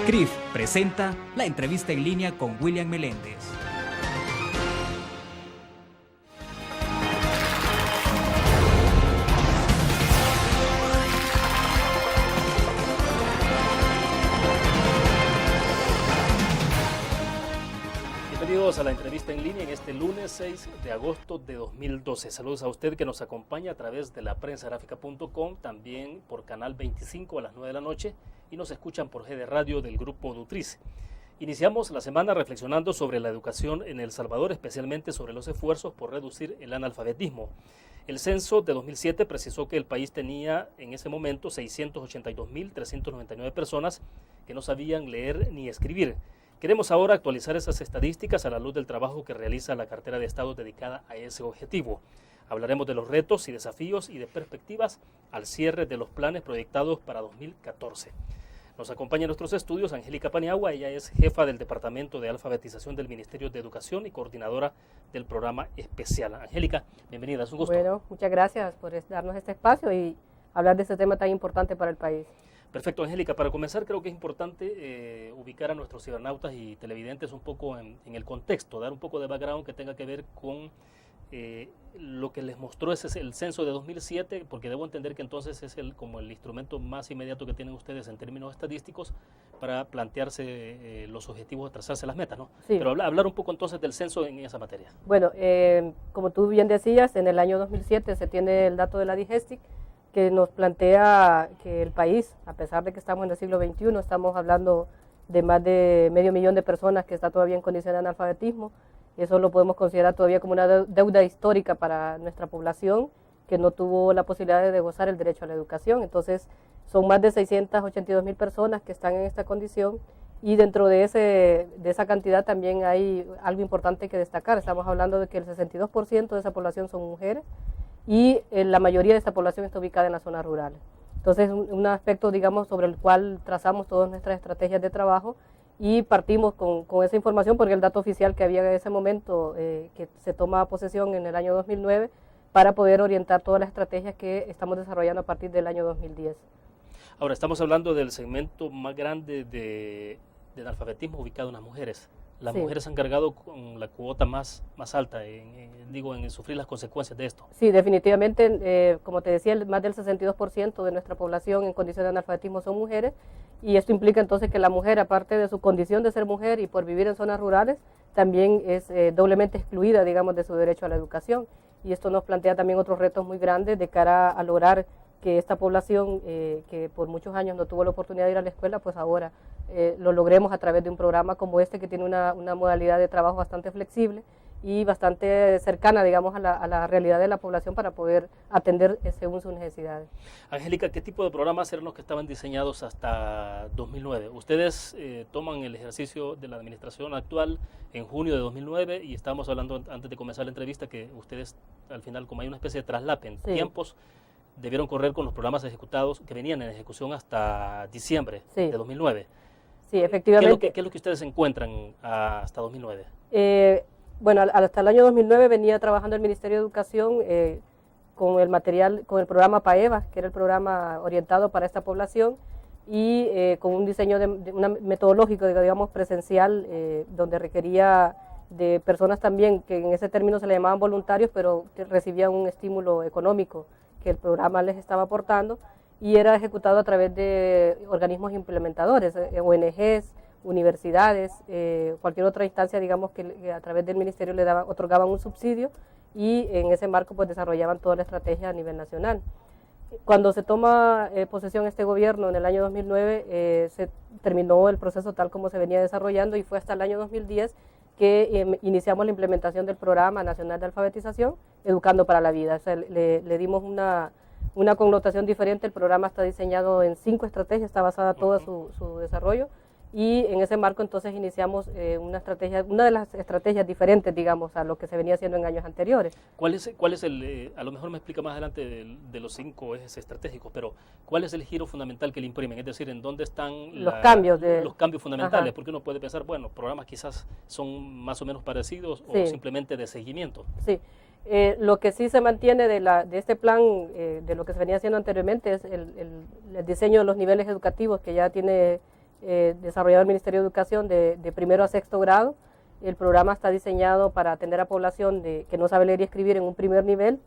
CRIF presenta la entrevista en línea con William Meléndez. Bienvenidos a la entrevista en línea en este lunes 6 de agosto de 2012. Saludos a usted que nos acompaña a través de la prensagráfica.com, también por Canal 25 a las 9 de la noche y nos escuchan por GD Radio del Grupo Nutrice. Iniciamos la semana reflexionando sobre la educación en El Salvador, especialmente sobre los esfuerzos por reducir el analfabetismo. El censo de 2007 precisó que el país tenía en ese momento 682.399 personas que no sabían leer ni escribir. Queremos ahora actualizar esas estadísticas a la luz del trabajo que realiza la cartera de Estado dedicada a ese objetivo. Hablaremos de los retos y desafíos y de perspectivas al cierre de los planes proyectados para 2014. Nos acompaña en nuestros estudios Angélica Paniagua. Ella es jefa del Departamento de Alfabetización del Ministerio de Educación y coordinadora del programa especial. Angélica, bienvenida, es un gusto. Bueno, muchas gracias por darnos este espacio y hablar de este tema tan importante para el país. Perfecto, Angélica. Para comenzar, creo que es importante ubicar a nuestros cibernautas y televidentes un poco en el contexto, dar un poco de background que tenga que ver con lo que les mostró ese el censo de 2007, porque debo entender que entonces es como el instrumento más inmediato que tienen ustedes en términos estadísticos para plantearse los objetivos, trazarse las metas, ¿no? Sí. Pero hablar un poco entonces del censo en esa materia. Bueno, como tú bien decías, en el año 2007 se tiene el dato de la DIGESTIC, que nos plantea que el país, a pesar de que estamos en el siglo XXI, estamos hablando de más de 500.000 de personas que está todavía en condición de analfabetismo. Eso lo podemos considerar todavía como una deuda histórica para nuestra población, que no tuvo la posibilidad de gozar el derecho a la educación. Entonces, son más de 682.000 personas que están en esta condición, y dentro de esa cantidad también hay algo importante que destacar. Estamos hablando de que el 62% de esa población son mujeres, y la mayoría de esta población está ubicada en las zonas rurales. Entonces, un aspecto, digamos, sobre el cual trazamos todas nuestras estrategias de trabajo, y partimos con esa información porque el dato oficial que había en ese momento, que se toma posesión en el año 2009, para poder orientar todas las estrategias que estamos desarrollando a partir del año 2010. Ahora, estamos hablando del segmento más grande de analfabetismo ubicado en las mujeres. Las mujeres han cargado con la cuota más alta, en sufrir las consecuencias de esto. Sí, definitivamente, como te decía, más del 62% de nuestra población en condición de analfabetismo son mujeres, y esto implica entonces que la mujer, aparte de su condición de ser mujer y por vivir en zonas rurales, también es doblemente excluida, digamos, de su derecho a la educación. Y esto nos plantea también otros retos muy grandes de cara a lograr que esta población, que por muchos años no tuvo la oportunidad de ir a la escuela, pues ahora lo logremos a través de un programa como este, que tiene una modalidad de trabajo bastante flexible y bastante cercana, digamos, a la realidad de la población para poder atender según sus necesidades. Angélica, ¿qué tipo de programas eran los que estaban diseñados hasta 2009? Ustedes toman el ejercicio de la administración actual en junio de 2009, y estábamos hablando antes de comenzar la entrevista que ustedes, al final, como hay una especie de traslape en tiempos, debieron correr con los programas ejecutados que venían en ejecución hasta diciembre de 2009. Sí, efectivamente. ¿Qué es lo que ustedes encuentran hasta 2009? Bueno, hasta el año 2009 venía trabajando el Ministerio de Educación con el programa PAEVA, que era el programa orientado para esta población, y con un diseño metodológico, digamos, presencial, donde requería de personas también que en ese término se le llamaban voluntarios, pero que recibían un estímulo económico que el programa les estaba aportando, y era ejecutado a través de organismos implementadores, ONGs, universidades, cualquier otra instancia, digamos, que a través del ministerio otorgaban un subsidio, y en ese marco pues desarrollaban toda la estrategia a nivel nacional. Cuando se toma posesión este gobierno en el año 2009, se terminó el proceso tal como se venía desarrollando, y fue hasta el año 2010 que iniciamos la implementación del Programa Nacional de Alfabetización, Educando para la Vida. O sea, le dimos una connotación diferente. El programa está diseñado en 5 estrategias, está basada todo su desarrollo, y en ese marco entonces iniciamos una de las estrategias diferentes, digamos, a lo que se venía haciendo en años anteriores. ¿Cuál es el, a lo mejor me explica más adelante de los 5 ejes estratégicos, pero cuál es el giro fundamental que le imprimen? Es decir, ¿en dónde están los cambios fundamentales? Ajá. Porque uno puede pensar, bueno, programas quizás son más o menos parecidos, o simplemente de seguimiento. Sí. Lo que sí se mantiene de este plan, de lo que se venía haciendo anteriormente, es el diseño de los niveles educativos, que ya tiene desarrollado el Ministerio de Educación de primero a sexto grado. El programa está diseñado para atender a población que no sabe leer y escribir en un primer nivel,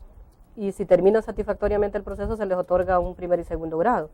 y si terminan satisfactoriamente el proceso se les otorga un primer y segundo grado.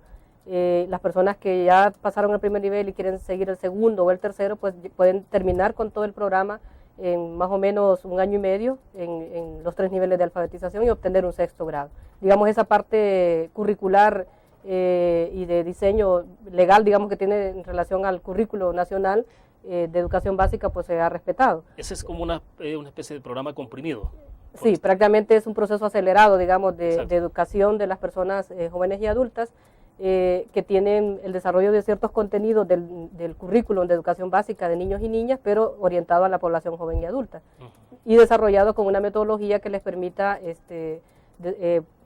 Las personas que ya pasaron el primer nivel y quieren seguir el segundo o el tercero, pues pueden terminar con todo el programa en más o menos un año y medio en los 3 niveles de alfabetización y obtener un sexto grado. Digamos, esa parte curricular y de diseño legal, digamos, que tiene en relación al currículo nacional de educación básica, pues se ha respetado. Ese es como una especie de programa comprimido. Sí, prácticamente es un proceso acelerado, digamos, de educación de las personas jóvenes y adultas que tienen el desarrollo de ciertos contenidos del currículum de educación básica de niños y niñas, pero orientado a la población joven y adulta, y desarrollado con una metodología que les permita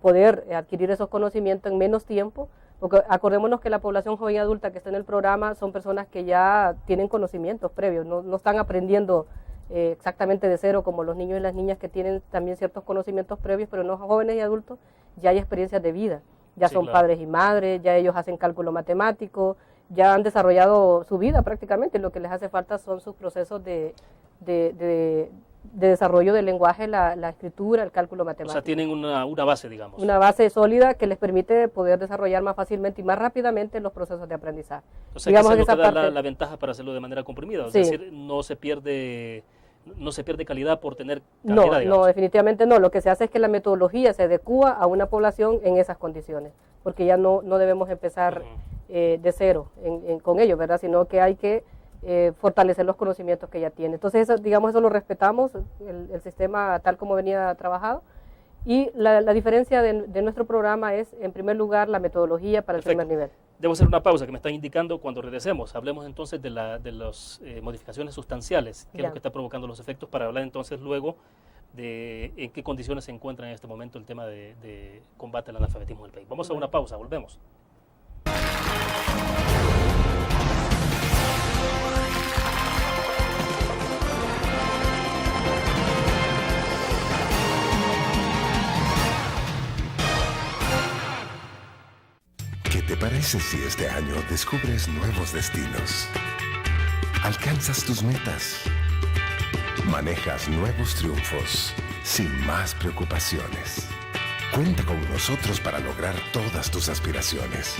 poder adquirir esos conocimientos en menos tiempo, porque acordémonos que la población joven y adulta que está en el programa son personas que ya tienen conocimientos previos, no están aprendiendo exactamente de cero como los niños y las niñas que tienen también ciertos conocimientos previos, pero en los jóvenes y adultos ya hay experiencias de vida, ya son padres y madres, ya ellos hacen cálculo matemático, ya han desarrollado su vida prácticamente, lo que les hace falta son sus procesos de desarrollo del lenguaje, la escritura, el cálculo matemático. O sea, tienen una base, digamos. Una base sólida que les permite poder desarrollar más fácilmente y más rápidamente los procesos de aprendizaje. O sea, digamos, que eso es lo que da la ventaja para hacerlo de manera comprimida, es decir, no se pierde calidad por tener cantidad, digamos. No, definitivamente no. Lo que se hace es que la metodología se adecúa a una población en esas condiciones, porque ya no debemos empezar de cero con ellos, ¿verdad? Sino que hay que fortalecer los conocimientos que ya tiene. Entonces, eso lo respetamos, el sistema tal como venía trabajado. Y la diferencia de nuestro programa es, en primer lugar, la metodología para el primer nivel. Debo hacer una pausa que me están indicando cuando regresemos. Hablemos entonces de las modificaciones sustanciales, que es lo que está provocando los efectos, para hablar entonces luego de en qué condiciones se encuentra en este momento el tema de combate al analfabetismo del país. Vamos a una pausa, volvemos. ¿Qué te parece si este año descubres nuevos destinos? Alcanzas tus metas. Manejas nuevos triunfos sin más preocupaciones. Cuenta con nosotros para lograr todas tus aspiraciones.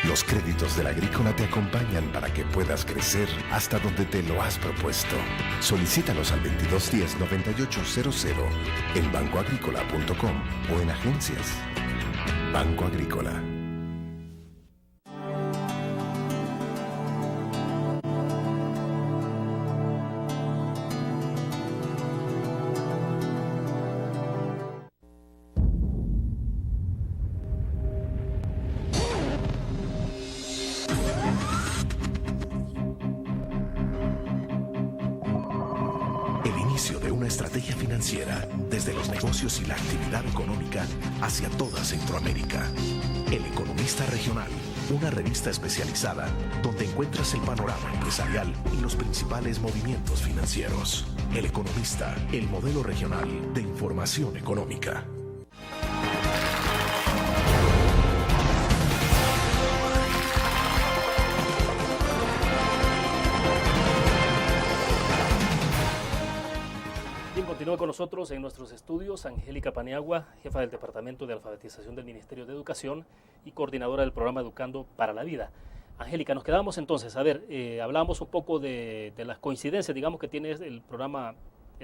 Los créditos de la Agrícola te acompañan para que puedas crecer hasta donde te lo has propuesto. Solicítalos al 2210-9800 en bancoagrícola.com o en agencias. Banco Agrícola. Desde los negocios y la actividad económica hacia toda Centroamérica. El Economista Regional, una revista especializada donde encuentras el panorama empresarial y los principales movimientos financieros. El Economista, el modelo regional de información económica. Continúa con nosotros en nuestros estudios Angélica Paniagua, jefa del Departamento de Alfabetización del Ministerio de Educación y coordinadora del programa Educando para la Vida. Angélica, nos quedamos entonces, hablábamos un poco de las coincidencias, digamos, que tiene el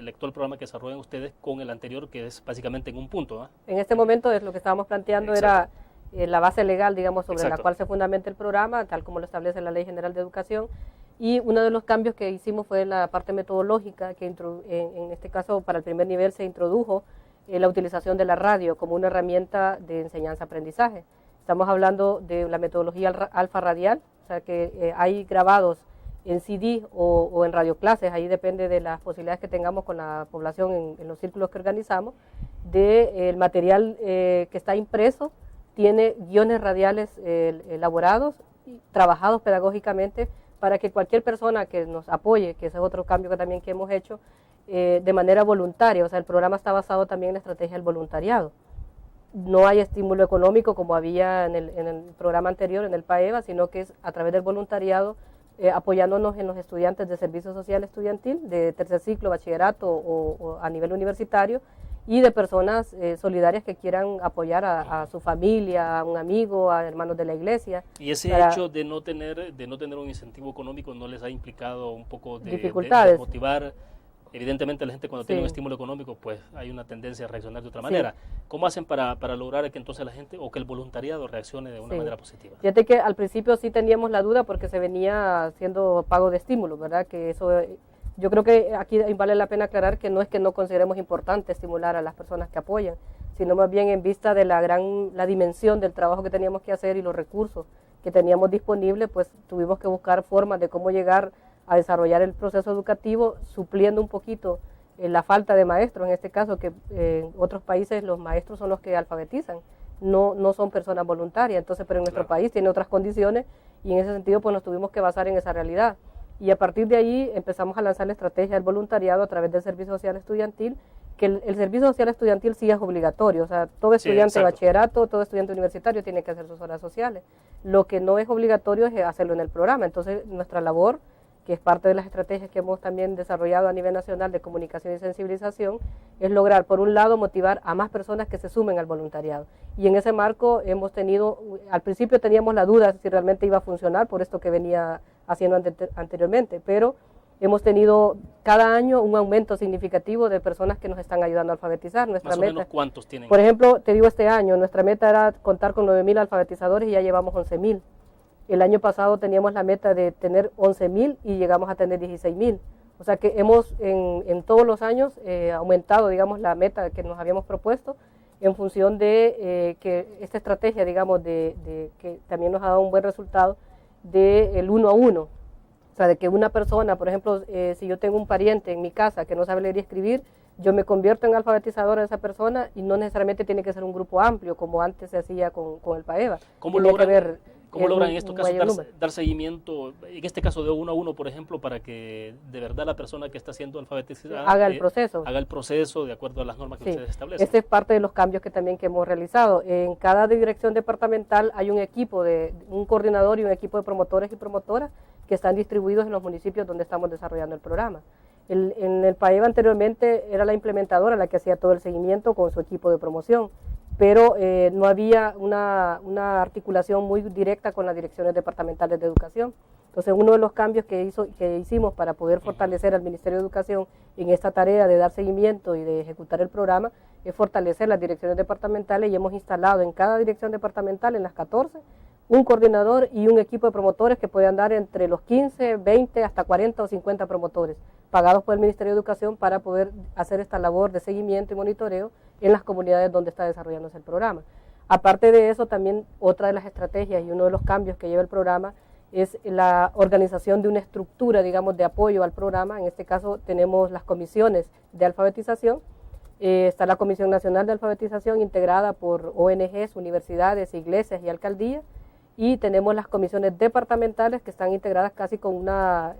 actual programa que desarrollan ustedes con el anterior, que es básicamente en un punto, ¿no? En este momento lo que estábamos planteando era la base legal, digamos, sobre la cual se fundamenta el programa, tal como lo establece la Ley General de Educación. Y uno de los cambios que hicimos fue la parte metodológica, que en este caso para el primer nivel se introdujo la utilización de la radio como una herramienta de enseñanza-aprendizaje. Estamos hablando de la metodología alfa radial, o sea que hay grabados en CD o en radioclases, ahí depende de las posibilidades que tengamos con la población en los círculos que organizamos, del material que está impreso, tiene guiones radiales elaborados y trabajados pedagógicamente para que cualquier persona que nos apoye, que ese es otro cambio que hemos hecho, de manera voluntaria, o sea, el programa está basado también en la estrategia del voluntariado. No hay estímulo económico como había en el programa anterior, en el PAEVA, sino que es a través del voluntariado apoyándonos en los estudiantes de servicio social estudiantil, de tercer ciclo, bachillerato o a nivel universitario, y de personas solidarias que quieran apoyar a su familia, a un amigo, a hermanos de la iglesia. Y ese hecho de no tener un incentivo económico no les ha implicado un poco de dificultades. Motivar. Evidentemente la gente cuando tiene un estímulo económico, pues hay una tendencia a reaccionar de otra manera. ¿Cómo hacen para lograr que entonces la gente o que el voluntariado reaccione de una manera positiva? Fíjate que al principio sí teníamos la duda porque se venía haciendo pago de estímulo, ¿verdad? Que eso, yo creo que aquí vale la pena aclarar que no es que no consideremos importante estimular a las personas que apoyan, sino más bien en vista de la dimensión del trabajo que teníamos que hacer y los recursos que teníamos disponibles, pues tuvimos que buscar formas de cómo llegar a desarrollar el proceso educativo, supliendo un poquito la falta de maestros, en este caso que en otros países los maestros son los que alfabetizan, no son personas voluntarias, entonces, pero en nuestro país tiene otras condiciones y en ese sentido pues nos tuvimos que basar en esa realidad. Y a partir de ahí empezamos a lanzar la estrategia del voluntariado a través del servicio social estudiantil, que el servicio social estudiantil sí es obligatorio, o sea, todo estudiante de bachillerato, todo estudiante universitario tiene que hacer sus horas sociales. Lo que no es obligatorio es hacerlo en el programa, entonces nuestra labor, que es parte de las estrategias que hemos también desarrollado a nivel nacional de comunicación y sensibilización, es lograr, por un lado, motivar a más personas que se sumen al voluntariado. Y en ese marco hemos tenido, al principio teníamos la duda si realmente iba a funcionar, por esto que venía haciendo anteriormente, pero hemos tenido cada año un aumento significativo de personas que nos están ayudando a alfabetizar. Nuestra meta, ¿Más o menos cuántos tienen? Por ejemplo, te digo, este año, nuestra meta era contar con 9.000 alfabetizadores y ya llevamos 11.000. El año pasado teníamos la meta de tener 11.000 y llegamos a tener 16.000. O sea que hemos en todos los años aumentado, digamos, la meta que nos habíamos propuesto en función de que esta estrategia, digamos, que también nos ha dado un buen resultado del 1 a 1. O sea, de que una persona, por ejemplo, si yo tengo un pariente en mi casa que no sabe leer y escribir, yo me convierto en alfabetizadora de esa persona y no necesariamente tiene que ser un grupo amplio como antes se hacía con el PAEVA. ¿Cómo logran en estos casos dar seguimiento, en este caso de 1 a 1, por ejemplo, para que de verdad la persona que está siendo alfabetizada haga el proceso de acuerdo a las normas que ustedes establecen? Este es parte de los cambios que hemos realizado. En cada dirección departamental hay un equipo, un coordinador y un equipo de promotores y promotoras que están distribuidos en los municipios donde estamos desarrollando el programa. En el PAEVA anteriormente era la implementadora la que hacía todo el seguimiento con su equipo de promoción, pero no había una articulación muy directa con las direcciones departamentales de educación. Entonces, uno de los cambios que hicimos para poder fortalecer al Ministerio de Educación en esta tarea de dar seguimiento y de ejecutar el programa es fortalecer las direcciones departamentales y hemos instalado en cada dirección departamental, en las 14, un coordinador y un equipo de promotores que pueden dar entre los 15, 20, hasta 40 o 50 promotores pagados por el Ministerio de Educación para poder hacer esta labor de seguimiento y monitoreo en las comunidades donde está desarrollándose el programa. Aparte de eso, también otra de las estrategias y uno de los cambios que lleva el programa es la organización de una estructura, digamos, de apoyo al programa. En este caso tenemos las comisiones de alfabetización. Está la Comisión Nacional de Alfabetización integrada por ONGs, universidades, iglesias y alcaldías. Y tenemos las comisiones departamentales que están integradas casi con una,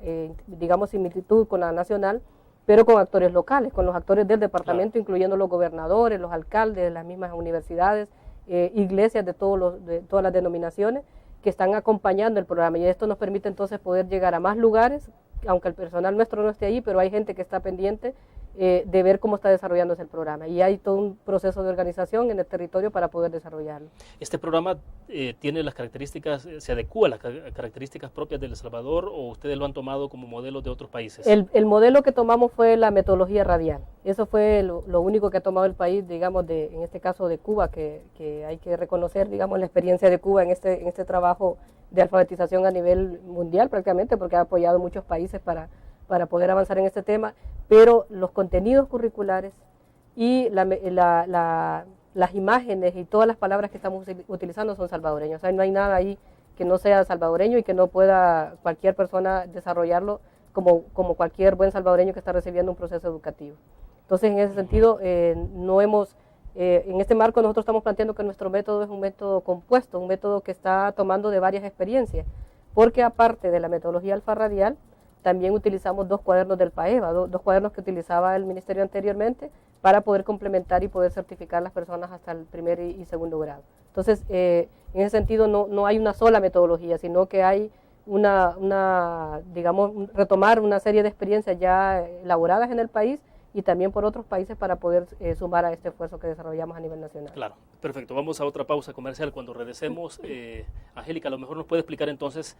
digamos, similitud con la nacional, pero con actores locales, con los actores del departamento, incluyendo los gobernadores, los alcaldes, las mismas universidades, iglesias de todas las denominaciones que están acompañando el programa. Y esto nos permite entonces poder llegar a más lugares, aunque el personal nuestro no esté ahí, pero hay gente que está pendiente de ver cómo está desarrollándose el programa. Y hay todo un proceso de organización en el territorio para poder desarrollarlo. ¿Este programa tiene las características, se adecúa a las características propias de El Salvador o ustedes lo han tomado como modelo de otros países? El modelo que tomamos fue la metodología radial. Eso fue lo único que ha tomado el país, digamos, en este caso de Cuba, que hay que reconocer, digamos, la experiencia de Cuba en este trabajo de alfabetización a nivel mundial prácticamente, porque ha apoyado muchos países para poder avanzar en este tema, pero los contenidos curriculares y las imágenes y todas las palabras que estamos utilizando son salvadoreños. O sea, no hay nada ahí que no sea salvadoreño y que no pueda cualquier persona desarrollarlo como cualquier buen salvadoreño que está recibiendo un proceso educativo. Entonces, en ese sentido, en este marco nosotros estamos planteando que nuestro método es un método compuesto, un método que está tomando de varias experiencias, porque aparte de la metodología alfa radial, también utilizamos 2 cuadernos del PAEVA, dos cuadernos que utilizaba el Ministerio anteriormente para poder complementar y poder certificar a las personas hasta el primer y segundo grado. Entonces, en ese sentido no hay una sola metodología, sino que hay digamos, retomar una serie de experiencias ya elaboradas en el país y también por otros países para poder sumar a este esfuerzo que desarrollamos a nivel nacional. Claro, perfecto. Vamos a otra pausa comercial. Cuando regresemos, Angélica, a lo mejor nos puede explicar entonces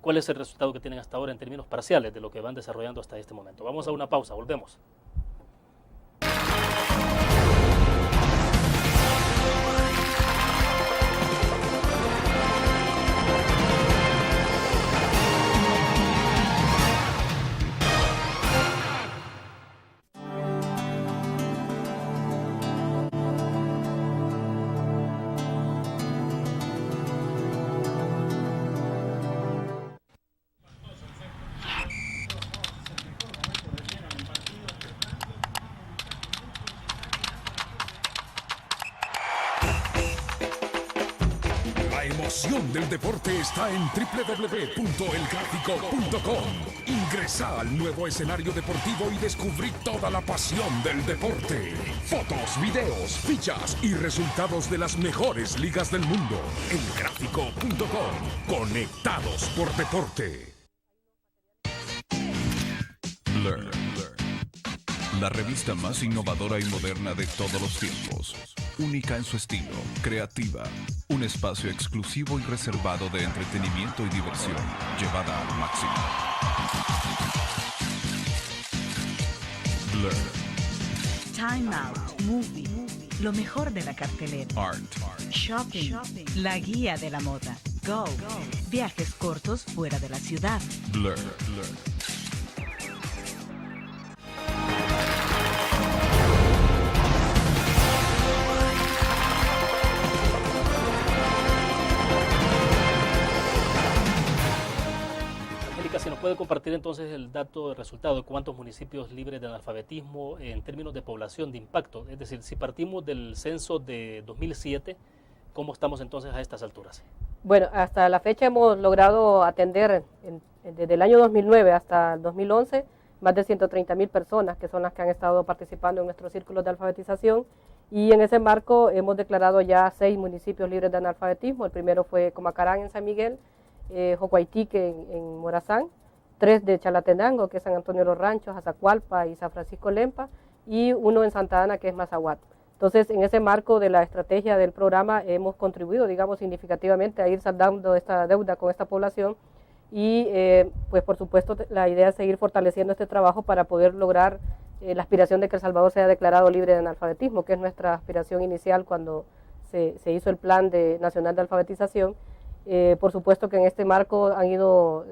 cuál es el resultado que tienen hasta ahora en términos parciales de lo que van desarrollando hasta este momento. Vamos a una pausa, volvemos. La emoción del deporte está en www.elgráfico.com. Ingresa al nuevo escenario deportivo y descubrí toda la pasión del deporte. Fotos, videos, fichas y resultados de las mejores ligas del mundo. Elgráfico.com. Conectados por deporte. Learn. La revista más innovadora y moderna de todos los tiempos. Única en su estilo, creativa. Un espacio exclusivo y reservado de entretenimiento y diversión, llevada al máximo. Blur. Time Out, Movie, lo mejor de la cartelera. Art. Shopping, la guía de la moda. Go, viajes cortos fuera de la ciudad. Blur. Si nos puede compartir entonces el dato de resultado de cuántos municipios libres de analfabetismo en términos de población, de impacto. Es decir, si partimos del censo de 2007, ¿cómo estamos entonces a estas alturas? Bueno, hasta la fecha hemos logrado atender desde el año 2009 hasta el 2011 más de 130.000 personas que son las que han estado participando en nuestros círculos de alfabetización, y en ese marco hemos declarado ya 6 municipios libres de analfabetismo. El primero fue Comacarán en San Miguel, Jocuaitique en Morazán, 3 de Chalatenango, que es San Antonio de los Ranchos, Azacualpa y San Francisco Lempa, y 1 en Santa Ana, que es Mazahuat. Entonces, en ese marco de la estrategia del programa hemos contribuido, digamos, significativamente a ir saldando esta deuda con esta población, y pues por supuesto la idea es seguir fortaleciendo este trabajo para poder lograr la aspiración de que El Salvador sea declarado libre de analfabetismo, que es nuestra aspiración inicial cuando se hizo el Plan Nacional de Alfabetización. Por supuesto que en este marco han ido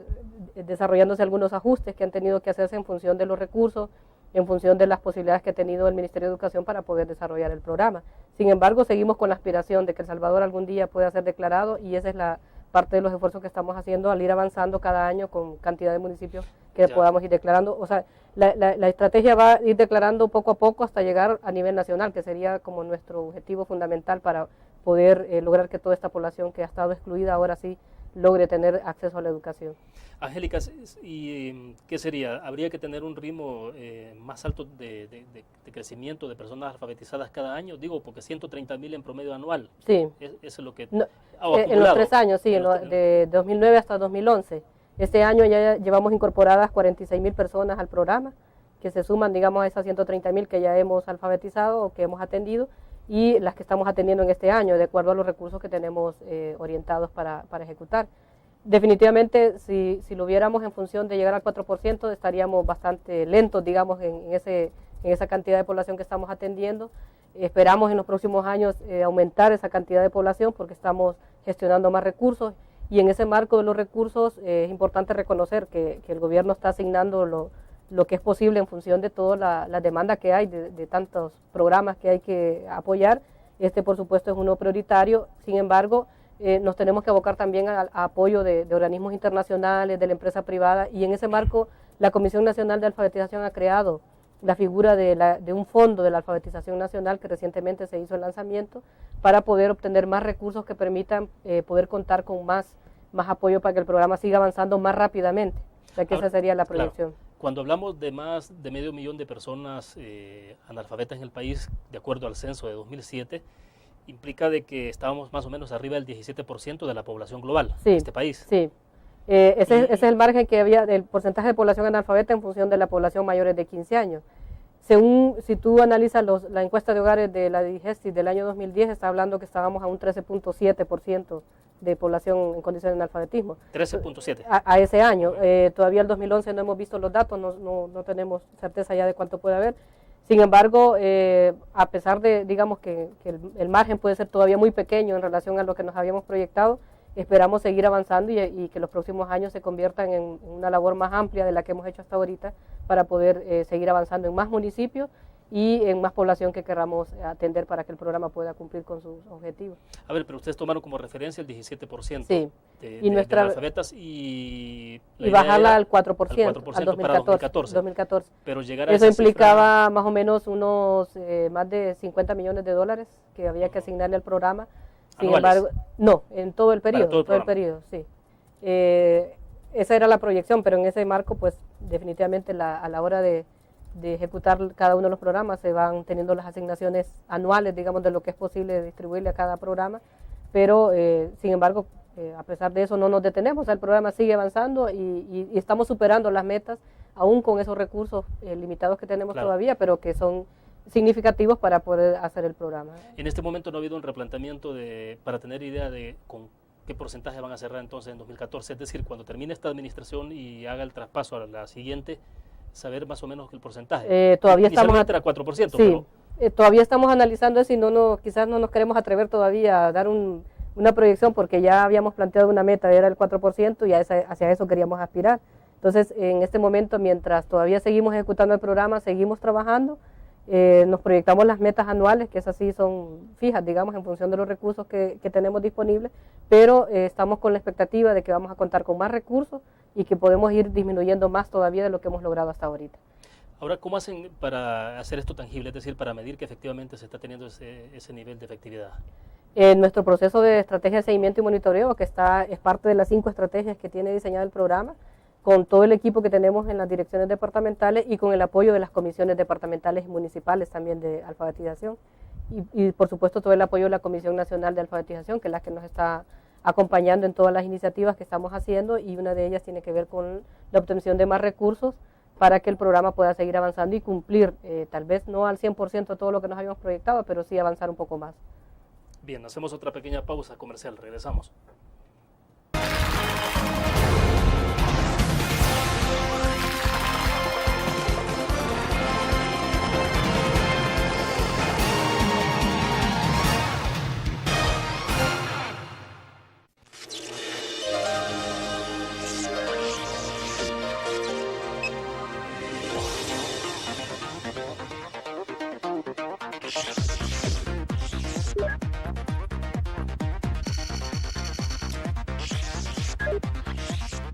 desarrollándose algunos ajustes que han tenido que hacerse en función de los recursos, en función de las posibilidades que ha tenido el Ministerio de Educación para poder desarrollar el programa. Sin embargo, seguimos con la aspiración de que El Salvador algún día pueda ser declarado, y esa es la parte de los esfuerzos que estamos haciendo al ir avanzando cada año con cantidad de municipios que podamos ir declarando. O sea, la estrategia va a ir declarando poco a poco hasta llegar a nivel nacional, que sería como nuestro objetivo fundamental para poder lograr que toda esta población que ha estado excluida ahora sí logre tener acceso a la educación. Angélica, ¿y qué sería? ¿Habría que tener un ritmo más alto de crecimiento de personas alfabetizadas cada año? Digo, porque 130.000 en promedio anual. Sí. Eso es lo que en los 3 años, sí, de 2009 hasta 2011. Este año ya llevamos incorporadas 46.000 personas al programa, que se suman, digamos, a esas 130.000 que ya hemos alfabetizado o que hemos atendido, y las que estamos atendiendo en este año, de acuerdo a los recursos que tenemos orientados para ejecutar. Definitivamente, si lo viéramos en función de llegar al 4%, estaríamos bastante lentos, digamos, en esa cantidad de población que estamos atendiendo. Esperamos en los próximos años aumentar esa cantidad de población porque estamos gestionando más recursos, y en ese marco de los recursos es importante reconocer que el gobierno está asignando lo que es posible en función de toda la demanda que hay, de tantos programas que hay que apoyar. Por supuesto, es uno prioritario. Sin embargo, nos tenemos que abocar también a apoyo de organismos internacionales, de la empresa privada, y en ese marco la Comisión Nacional de Alfabetización ha creado la figura de un fondo de la alfabetización nacional, que recientemente se hizo el lanzamiento, para poder obtener más recursos que permitan poder contar con más apoyo para que el programa siga avanzando más rápidamente. O sea que esa sería la proyección. Claro. Cuando hablamos de más de 500.000 de personas analfabetas en el país, de acuerdo al censo de 2007, implica de que estábamos más o menos arriba del 17% de la población global de este país. Sí. Ese es el margen que había del porcentaje de población analfabeta en función de la población mayores de 15 años. Si tú analizas la encuesta de hogares de la DIGESTI del año 2010, está hablando que estábamos a un 13.7% de población en condiciones de analfabetismo. 13.7. A ese año. Todavía el 2011 no hemos visto los datos, no tenemos certeza ya de cuánto puede haber. Sin embargo, a pesar de, digamos, que el margen puede ser todavía muy pequeño en relación a lo que nos habíamos proyectado, esperamos seguir avanzando y que los próximos años se conviertan en una labor más amplia de la que hemos hecho hasta ahorita para poder seguir avanzando en más municipios y en más población que queramos atender para que el programa pueda cumplir con sus objetivos. A ver, pero ustedes tomaron como referencia el 17% sí. de analfabetas y bajarla al 4%, al 4% para 2014. Pero llegar a eso implicaba cifra, más o menos unos más de $50 millones que había que asignarle al programa. Sin embargo, no, en todo el periodo, todo el periodo, sí. Esa era la proyección, pero en ese marco, pues definitivamente a la hora de ejecutar cada uno de los programas se van teniendo las asignaciones anuales, digamos, de lo que es posible distribuirle a cada programa, pero sin embargo, a pesar de eso no nos detenemos, el programa sigue avanzando y estamos superando las metas, aún con esos recursos limitados que tenemos todavía, pero que son significativos para poder hacer el programa. En este momento no ha habido un replanteamiento para tener idea de con qué porcentaje van a cerrar entonces en 2014, es decir, cuando termine esta administración y haga el traspaso a la siguiente, saber más o menos el porcentaje. Todavía estamos a 4%, sí, pero todavía estamos analizando eso y quizás no nos queremos atrever todavía a dar una proyección porque ya habíamos planteado una meta, era el 4% y hacia eso queríamos aspirar. Entonces, en este momento, mientras todavía seguimos ejecutando el programa, seguimos trabajando, nos proyectamos las metas anuales, que esas sí son fijas, digamos, en función de los recursos que tenemos disponibles, pero estamos con la expectativa de que vamos a contar con más recursos y que podemos ir disminuyendo más todavía de lo que hemos logrado hasta ahorita. Ahora, ¿cómo hacen para hacer esto tangible? Es decir, para medir que efectivamente se está teniendo ese nivel de efectividad. Nuestro proceso de estrategia de seguimiento y monitoreo, que es parte de las 5 estrategias que tiene diseñado el programa, con todo el equipo que tenemos en las direcciones departamentales y con el apoyo de las comisiones departamentales y municipales también de alfabetización. Y por supuesto todo el apoyo de la Comisión Nacional de Alfabetización, que es la que nos está acompañando en todas las iniciativas que estamos haciendo, y una de ellas tiene que ver con la obtención de más recursos para que el programa pueda seguir avanzando y cumplir, tal vez no al 100% todo lo que nos habíamos proyectado, pero sí avanzar un poco más. Bien, hacemos otra pequeña pausa comercial, regresamos.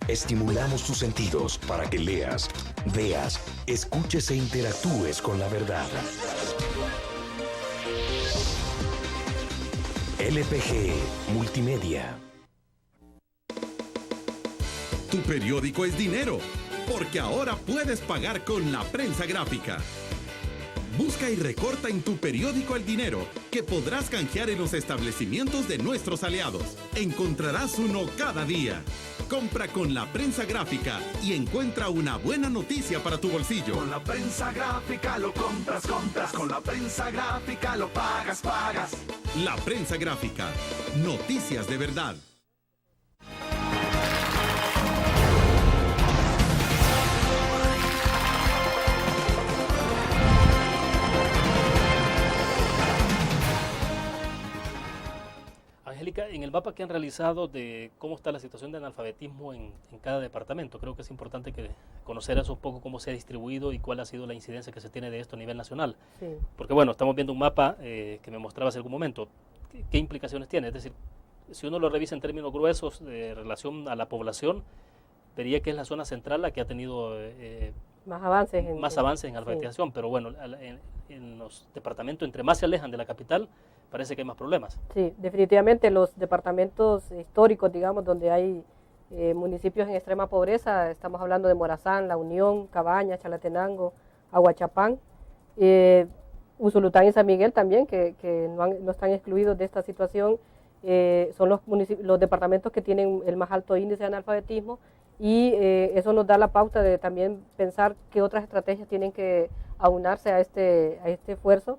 Estimulamos tus sentidos para que leas, veas, escuches e interactúes con la verdad. LPG Multimedia. Tu periódico es dinero, porque ahora puedes pagar con la prensa gráfica. Busca y recorta en tu periódico el dinero que podrás canjear en los establecimientos de nuestros aliados. Encontrarás uno cada día. Compra con la prensa gráfica y encuentra una buena noticia para tu bolsillo. Con la prensa gráfica lo compras. Con la prensa gráfica lo pagas. La prensa gráfica. Noticias de verdad. Angélica, en el mapa que han realizado de cómo está la situación de analfabetismo en cada departamento, creo que es importante que conocer un poco cómo se ha distribuido y cuál ha sido la incidencia que se tiene de esto a nivel nacional. Sí. Porque bueno, estamos viendo un mapa que me mostraba hace algún momento. ¿Qué implicaciones tiene? Es decir, si uno lo revisa en términos gruesos de relación a la población, vería que es la zona central la que ha tenido más avances en alfabetización, sí. Pero bueno, en los departamentos, entre más se alejan de la capital, parece que hay más problemas. Sí, definitivamente los departamentos históricos, digamos, donde hay municipios en extrema pobreza, estamos hablando de Morazán, La Unión, Cabañas, Chalatenango, Aguachapán, Usulután y San Miguel también, que no están excluidos de esta situación. son los departamentos que tienen el más alto índice de analfabetismo, y eso nos da la pauta de también pensar qué otras estrategias tienen que aunarse a este esfuerzo,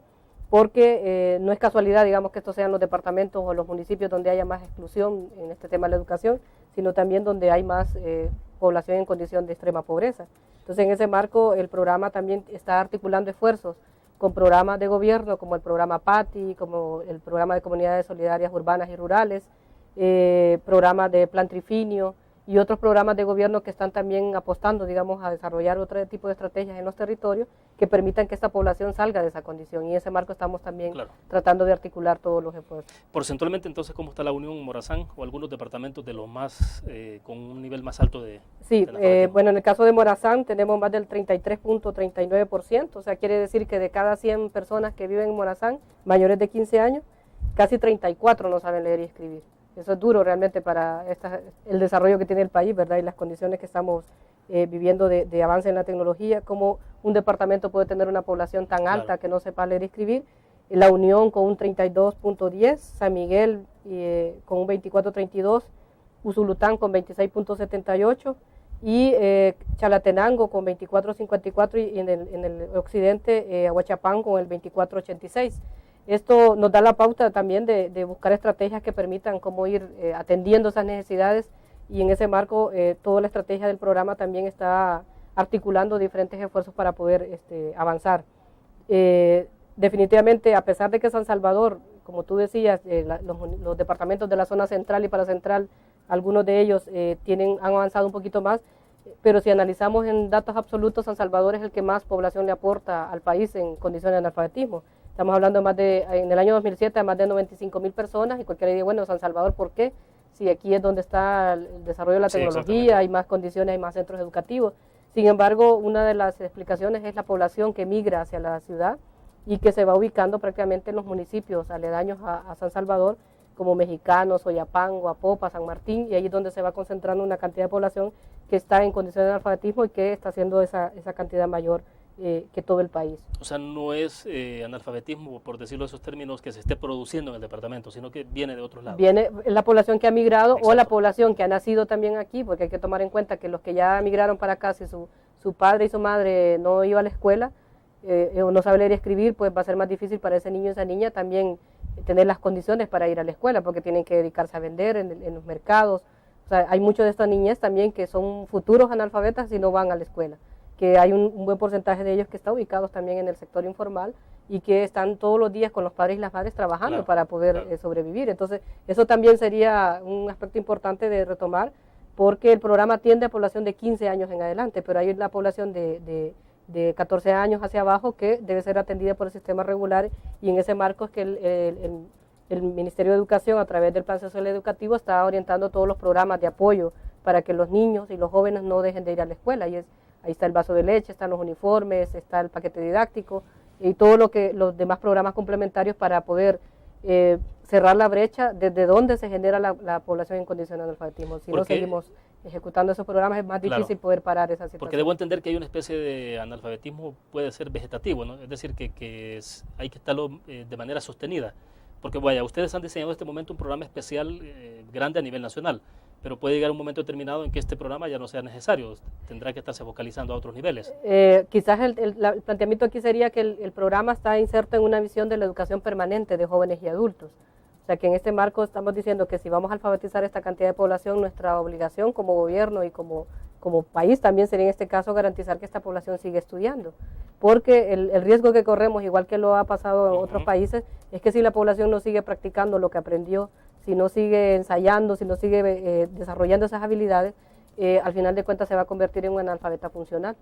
porque no es casualidad, digamos, que estos sean los departamentos o los municipios donde haya más exclusión en este tema de la educación, sino también donde hay más población en condición de extrema pobreza. Entonces, en ese marco, el programa también está articulando esfuerzos con programas de gobierno como el programa PATI, como el programa de comunidades solidarias urbanas y rurales, programas de Plan Trifinio y otros programas de gobierno que están también apostando, digamos, a desarrollar otro tipo de estrategias en los territorios que permitan que esta población salga de esa condición. Y en ese marco estamos también tratando de articular todos los esfuerzos. Porcentualmente, entonces, ¿cómo está la Unión Morazán o algunos departamentos de los más, con un nivel más alto de bueno, en el caso de Morazán tenemos más del 33.39%, o sea, quiere decir que de cada 100 personas que viven en Morazán, mayores de 15 años, casi 34 no saben leer y escribir. Eso es duro realmente para el desarrollo que tiene el país, ¿verdad? Y las condiciones que estamos viviendo de avance en la tecnología, cómo un departamento puede tener una población tan alta que no sepa leer y escribir. La Unión con un 32.10, San Miguel con un 24.32, Usulután con 26.78 y Chalatenango con 24.54 y en el occidente Ahuachapán con el 24.86. Esto nos da la pauta también de buscar estrategias que permitan cómo ir atendiendo esas necesidades, y en ese marco toda la estrategia del programa también está articulando diferentes esfuerzos para poder avanzar. Definitivamente, a pesar de que San Salvador, como tú decías, los departamentos de la zona central y paracentral, algunos de ellos han avanzado un poquito más, pero si analizamos en datos absolutos, San Salvador es el que más población le aporta al país en condiciones de analfabetismo. Estamos hablando en el año 2007 de más de 95.000 personas, y cualquiera dice, bueno, San Salvador, ¿por qué? Si aquí es donde está el desarrollo de la tecnología, hay más condiciones, hay más centros educativos. Sin embargo, una de las explicaciones es la población que migra hacia la ciudad y que se va ubicando prácticamente en los municipios aledaños a San Salvador, como Mexicanos, Soyapango, Apopa, San Martín, y ahí es donde se va concentrando una cantidad de población que está en condiciones de analfabetismo y que está haciendo esa cantidad mayor que todo el país. O sea, no es analfabetismo, por decirlo esos términos, que se esté produciendo en el departamento, sino que viene de otros lados. Viene la población que ha migrado. Exacto. O la población que ha nacido también aquí, porque hay que tomar en cuenta que los que ya migraron para acá, si su padre y su madre no iba a la escuela o no sabe leer y escribir, pues va a ser más difícil para ese niño y esa niña también tener las condiciones para ir a la escuela, porque tienen que dedicarse a vender en los mercados. O sea, hay muchos de estas niñas también que son futuros analfabetas y no van a la escuela, que hay un buen porcentaje de ellos que está ubicados también en el sector informal y que están todos los días con los padres y las madres trabajando para poder sobrevivir. Entonces, eso también sería un aspecto importante de retomar, porque el programa atiende a población de 15 años en adelante, pero hay la población de 14 años hacia abajo que debe ser atendida por el sistema regular, y en ese marco es que el Ministerio de Educación, a través del Plan Social Educativo, está orientando todos los programas de apoyo para que los niños y los jóvenes no dejen de ir a la escuela. Y ahí está el vaso de leche, están los uniformes, está el paquete didáctico y todo los demás programas complementarios para poder cerrar la brecha desde donde se genera la población en condiciones de analfabetismo. Si no seguimos ejecutando esos programas, es más difícil poder parar esa situación. Porque debo entender que hay una especie de analfabetismo, puede ser vegetativo, ¿no? Es decir, que hay que estarlo de manera sostenida. Porque vaya, ustedes han diseñado en este momento un programa especial grande a nivel nacional, pero puede llegar un momento determinado en que este programa ya no sea necesario, tendrá que estarse focalizando a otros niveles. Quizás el planteamiento aquí sería que el programa está inserto en una visión de la educación permanente de jóvenes y adultos. O sea, que en este marco estamos diciendo que si vamos a alfabetizar esta cantidad de población, nuestra obligación como gobierno y como país también sería en este caso garantizar que esta población siga estudiando. Porque el riesgo que corremos, igual que lo ha pasado en otros países, es que si la población no sigue practicando lo que aprendió, si no sigue ensayando, si no sigue desarrollando esas habilidades, al final de cuentas se va a convertir en un analfabeta funcional.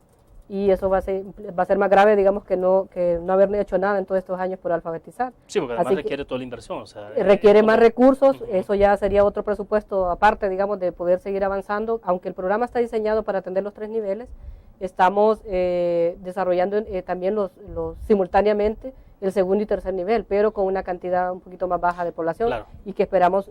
Y eso va a ser más grave, digamos, que no haber hecho nada en todos estos años por alfabetizar. Sí, porque además requiere toda la inversión. O sea, requiere más recursos, eso ya sería otro presupuesto aparte, digamos, de poder seguir avanzando. Aunque el programa está diseñado para atender los 3 niveles, estamos desarrollando también simultáneamente el segundo y tercer nivel, pero con una cantidad un poquito más baja de población, y que esperamos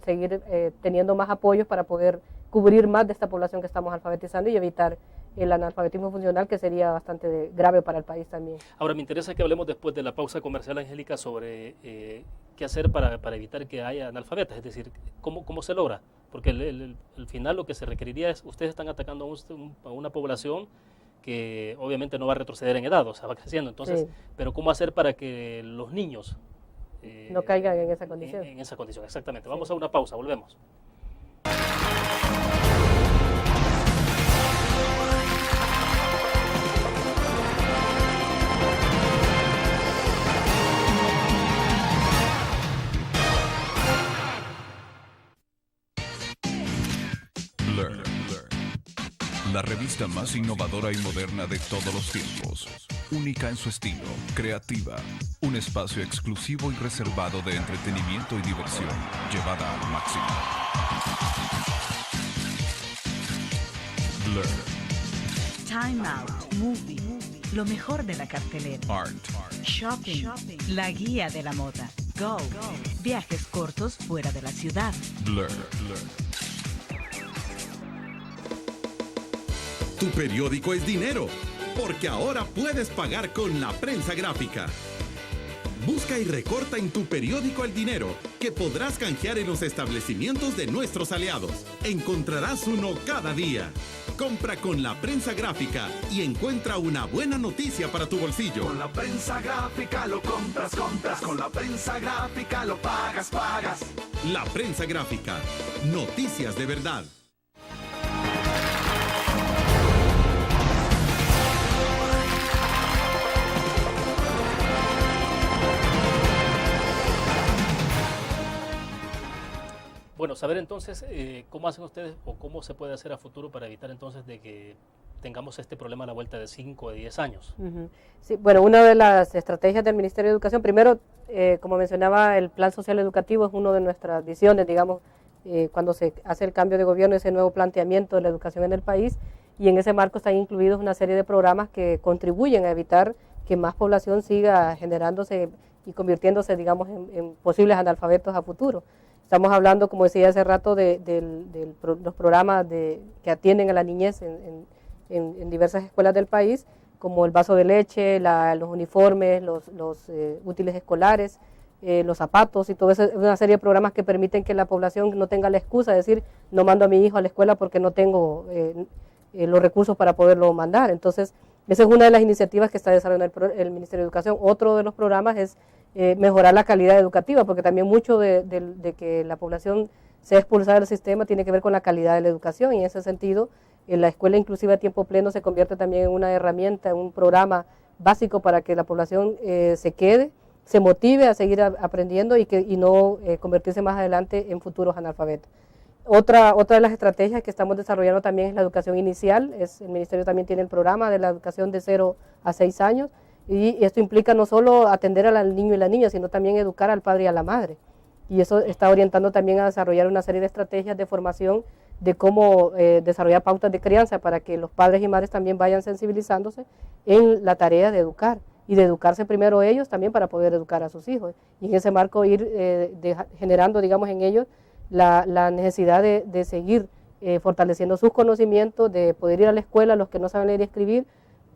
seguir teniendo más apoyos para poder cubrir más de esta población que estamos alfabetizando y evitar el analfabetismo funcional, que sería bastante grave para el país también. Ahora, me interesa que hablemos después de la pausa comercial, Angélica, sobre qué hacer para evitar que haya analfabetas, es decir, cómo se logra, porque al final lo que se requeriría es, ustedes están atacando a una población que obviamente no va a retroceder en edad, o sea, va creciendo, entonces, pero cómo hacer para que los niños no caigan en esa condición. En esa condición, exactamente. Vamos a una pausa, volvemos. Learn. La revista más innovadora y moderna de todos los tiempos. Única en su estilo, creativa. Un espacio exclusivo y reservado de entretenimiento y diversión, llevada al máximo. Learn. Time Out, Movie, lo mejor de la cartelera. Art. Shopping, la guía de la moda. Go, viajes cortos fuera de la ciudad. Blur. Tu periódico es dinero, porque ahora puedes pagar con la prensa gráfica. Busca y recorta en tu periódico el dinero que podrás canjear en los establecimientos de nuestros aliados. Encontrarás uno cada día. Compra con la prensa gráfica y encuentra una buena noticia para tu bolsillo. Con la prensa gráfica lo compras. Con la prensa gráfica lo pagas. La prensa gráfica. Noticias de verdad. Bueno, saber entonces cómo hacen ustedes o cómo se puede hacer a futuro para evitar entonces de que tengamos este problema a la vuelta de 5 o de 10 años. Sí, bueno, una de las estrategias del Ministerio de Educación, primero, como mencionaba, el Plan Social Educativo es una de nuestras visiones, digamos, cuando se hace el cambio de gobierno, ese nuevo planteamiento de la educación en el país, y en ese marco están incluidos una serie de programas que contribuyen a evitar que más población siga generándose y convirtiéndose, digamos, en posibles analfabetos a futuro. Estamos hablando, como decía hace rato, de los programas que atienden a la niñez en diversas escuelas del país, como el vaso de leche, los uniformes, los útiles escolares, los zapatos y todo eso, una serie de programas que permiten que la población no tenga la excusa de decir, no mando a mi hijo a la escuela porque no tengo los recursos para poderlo mandar. Entonces, esa es una de las iniciativas que está desarrollando el Ministerio de Educación. Otro de los programas es mejorar la calidad educativa, porque también mucho de que la población sea expulsada del sistema tiene que ver con la calidad de la educación, y en ese sentido la escuela inclusiva a tiempo pleno se convierte también en una herramienta, en un programa básico para que la población se quede, se motive a seguir aprendiendo y no convertirse más adelante en futuros analfabetos. Otra de las estrategias que estamos desarrollando también es la educación inicial. El Ministerio también tiene el programa de la educación de 0 a 6 años, y esto implica no solo atender al niño y la niña, sino también educar al padre y a la madre. Y eso está orientando también a desarrollar una serie de estrategias de formación de cómo desarrollar pautas de crianza para que los padres y madres también vayan sensibilizándose en la tarea de educar, y de educarse primero ellos también para poder educar a sus hijos. Y en ese marco ir generando, digamos, en ellos la necesidad de seguir fortaleciendo sus conocimientos, de poder ir a la escuela los que no saben leer y escribir,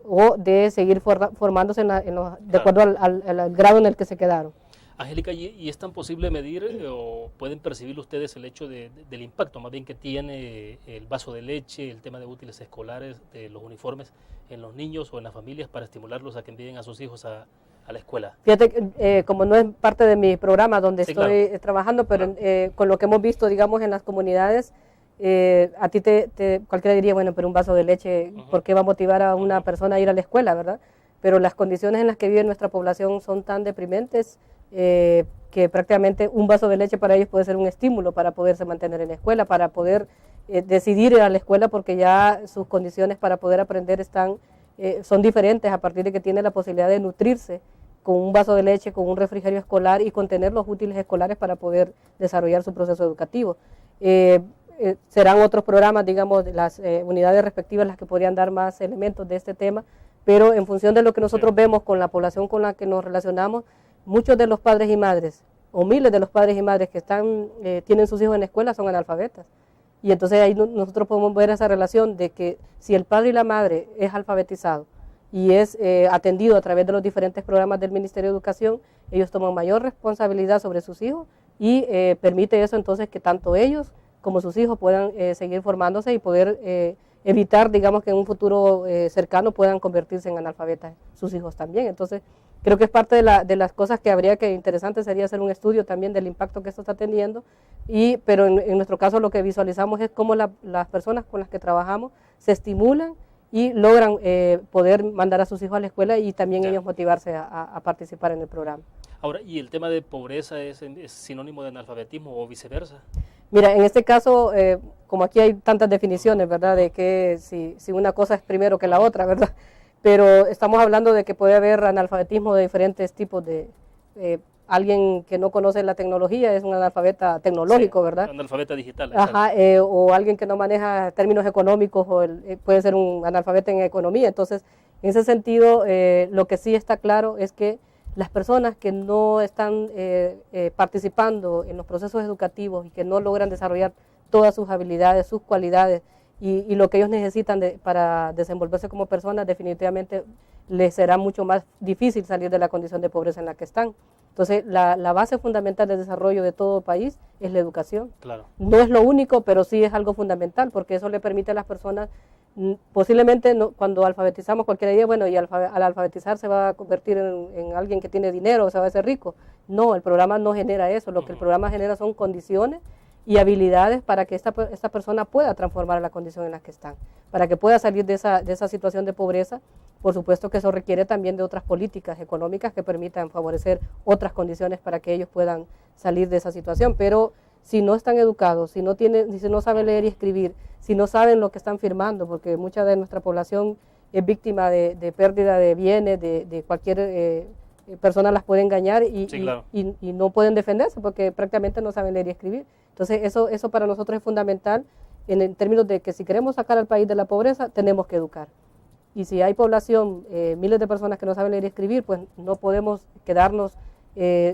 o de seguir formándose de acuerdo al grado en el que se quedaron. Angélica, ¿y es tan posible medir o pueden percibir ustedes el hecho del impacto más bien que tiene el vaso de leche, el tema de útiles escolares, de los uniformes en los niños o en las familias para estimularlos a que envíen a sus hijos a la escuela? Fíjate, como no es parte de mi programa donde estoy trabajando, pero con lo que hemos visto, digamos, en las comunidades, a ti cualquiera diría, bueno, pero un vaso de leche, ¿por qué va a motivar a una persona a ir a la escuela, verdad? Pero las condiciones en las que vive nuestra población son tan deprimentes que prácticamente un vaso de leche para ellos puede ser un estímulo para poderse mantener en la escuela, para poder decidir ir a la escuela, porque ya sus condiciones para poder aprender son diferentes a partir de que tiene la posibilidad de nutrirse con un vaso de leche, con un refrigerio escolar y con tener los útiles escolares para poder desarrollar su proceso educativo. Serán otros programas, digamos, las unidades respectivas las que podrían dar más elementos de este tema, pero en función de lo que nosotros vemos con la población con la que nos relacionamos, muchos de los padres y madres, o miles de los padres y madres que tienen sus hijos en la escuela son analfabetas. Y entonces ahí nosotros podemos ver esa relación de que si el padre y la madre es alfabetizado y es atendido a través de los diferentes programas del Ministerio de Educación, ellos toman mayor responsabilidad sobre sus hijos y permite eso entonces que tanto ellos como sus hijos puedan seguir formándose y poder evitar, digamos, que en un futuro cercano puedan convertirse en analfabetas sus hijos también. Entonces, creo que es parte de las cosas que habría que, interesante sería hacer un estudio también del impacto que esto está teniendo, pero en nuestro caso lo que visualizamos es cómo las personas con las que trabajamos se estimulan y logran poder mandar a sus hijos a la escuela y también ellos motivarse a participar en el programa. Ahora, ¿y el tema de pobreza es sinónimo de analfabetismo o viceversa? Mira, en este caso, como aquí hay tantas definiciones, ¿verdad?, de que si una cosa es primero que la otra, ¿verdad?, pero estamos hablando de que puede haber analfabetismo de diferentes tipos de... alguien que no conoce la tecnología es un analfabeta tecnológico, sí, ¿verdad? Analfabeta digital. Ajá, o alguien que no maneja términos económicos, puede ser un analfabeta en economía. Entonces, en ese sentido, lo que sí está claro es que las personas que no están participando en los procesos educativos y que no logran desarrollar todas sus habilidades, sus cualidades y lo que ellos necesitan para desenvolverse como personas, definitivamente les será mucho más difícil salir de la condición de pobreza en la que están. Entonces, la base fundamental del desarrollo de todo país es la educación. Claro. No es lo único, pero sí es algo fundamental, porque eso le permite a las personas, posiblemente cuando alfabetizamos cualquier día, bueno, y al alfabetizar se va a convertir en alguien que tiene dinero, o se va a hacer rico. No, el programa no genera eso, lo que el programa genera son condiciones y habilidades para que esta persona pueda transformar la condición en la que están, para que pueda salir de esa situación de pobreza. Por supuesto que eso requiere también de otras políticas económicas que permitan favorecer otras condiciones para que ellos puedan salir de esa situación, pero si no están educados, si no saben leer y escribir, si no saben lo que están firmando, porque mucha de nuestra población es víctima de pérdida de bienes, de cualquier persona las puede engañar y no pueden defenderse porque prácticamente no saben leer y escribir. Entonces eso para nosotros es fundamental en términos de que si queremos sacar al país de la pobreza, tenemos que educar. Y si hay población, miles de personas que no saben leer y escribir, pues no podemos quedarnos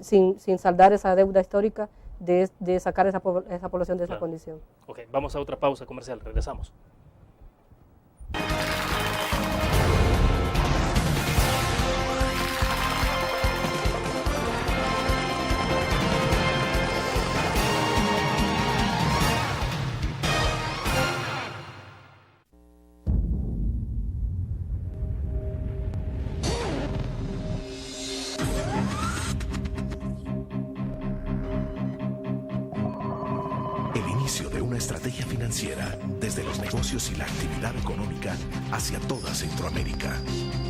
sin saldar esa deuda histórica de sacar esa población de esa condición. Ok, vamos a otra pausa comercial, regresamos. De una estrategia financiera desde los negocios y la actividad económica hacia toda Centroamérica.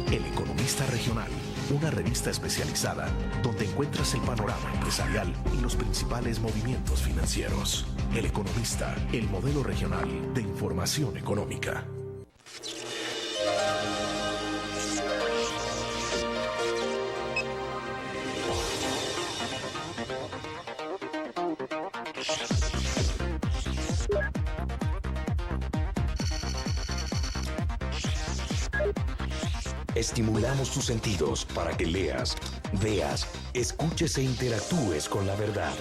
El Economista Regional, una revista especializada donde encuentras el panorama empresarial y los principales movimientos financieros. El Economista, el modelo regional de información económica. Estimulamos tus sentidos para que leas, veas, escuches e interactúes con la verdad.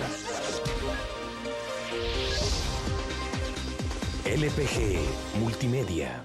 LPG Multimedia.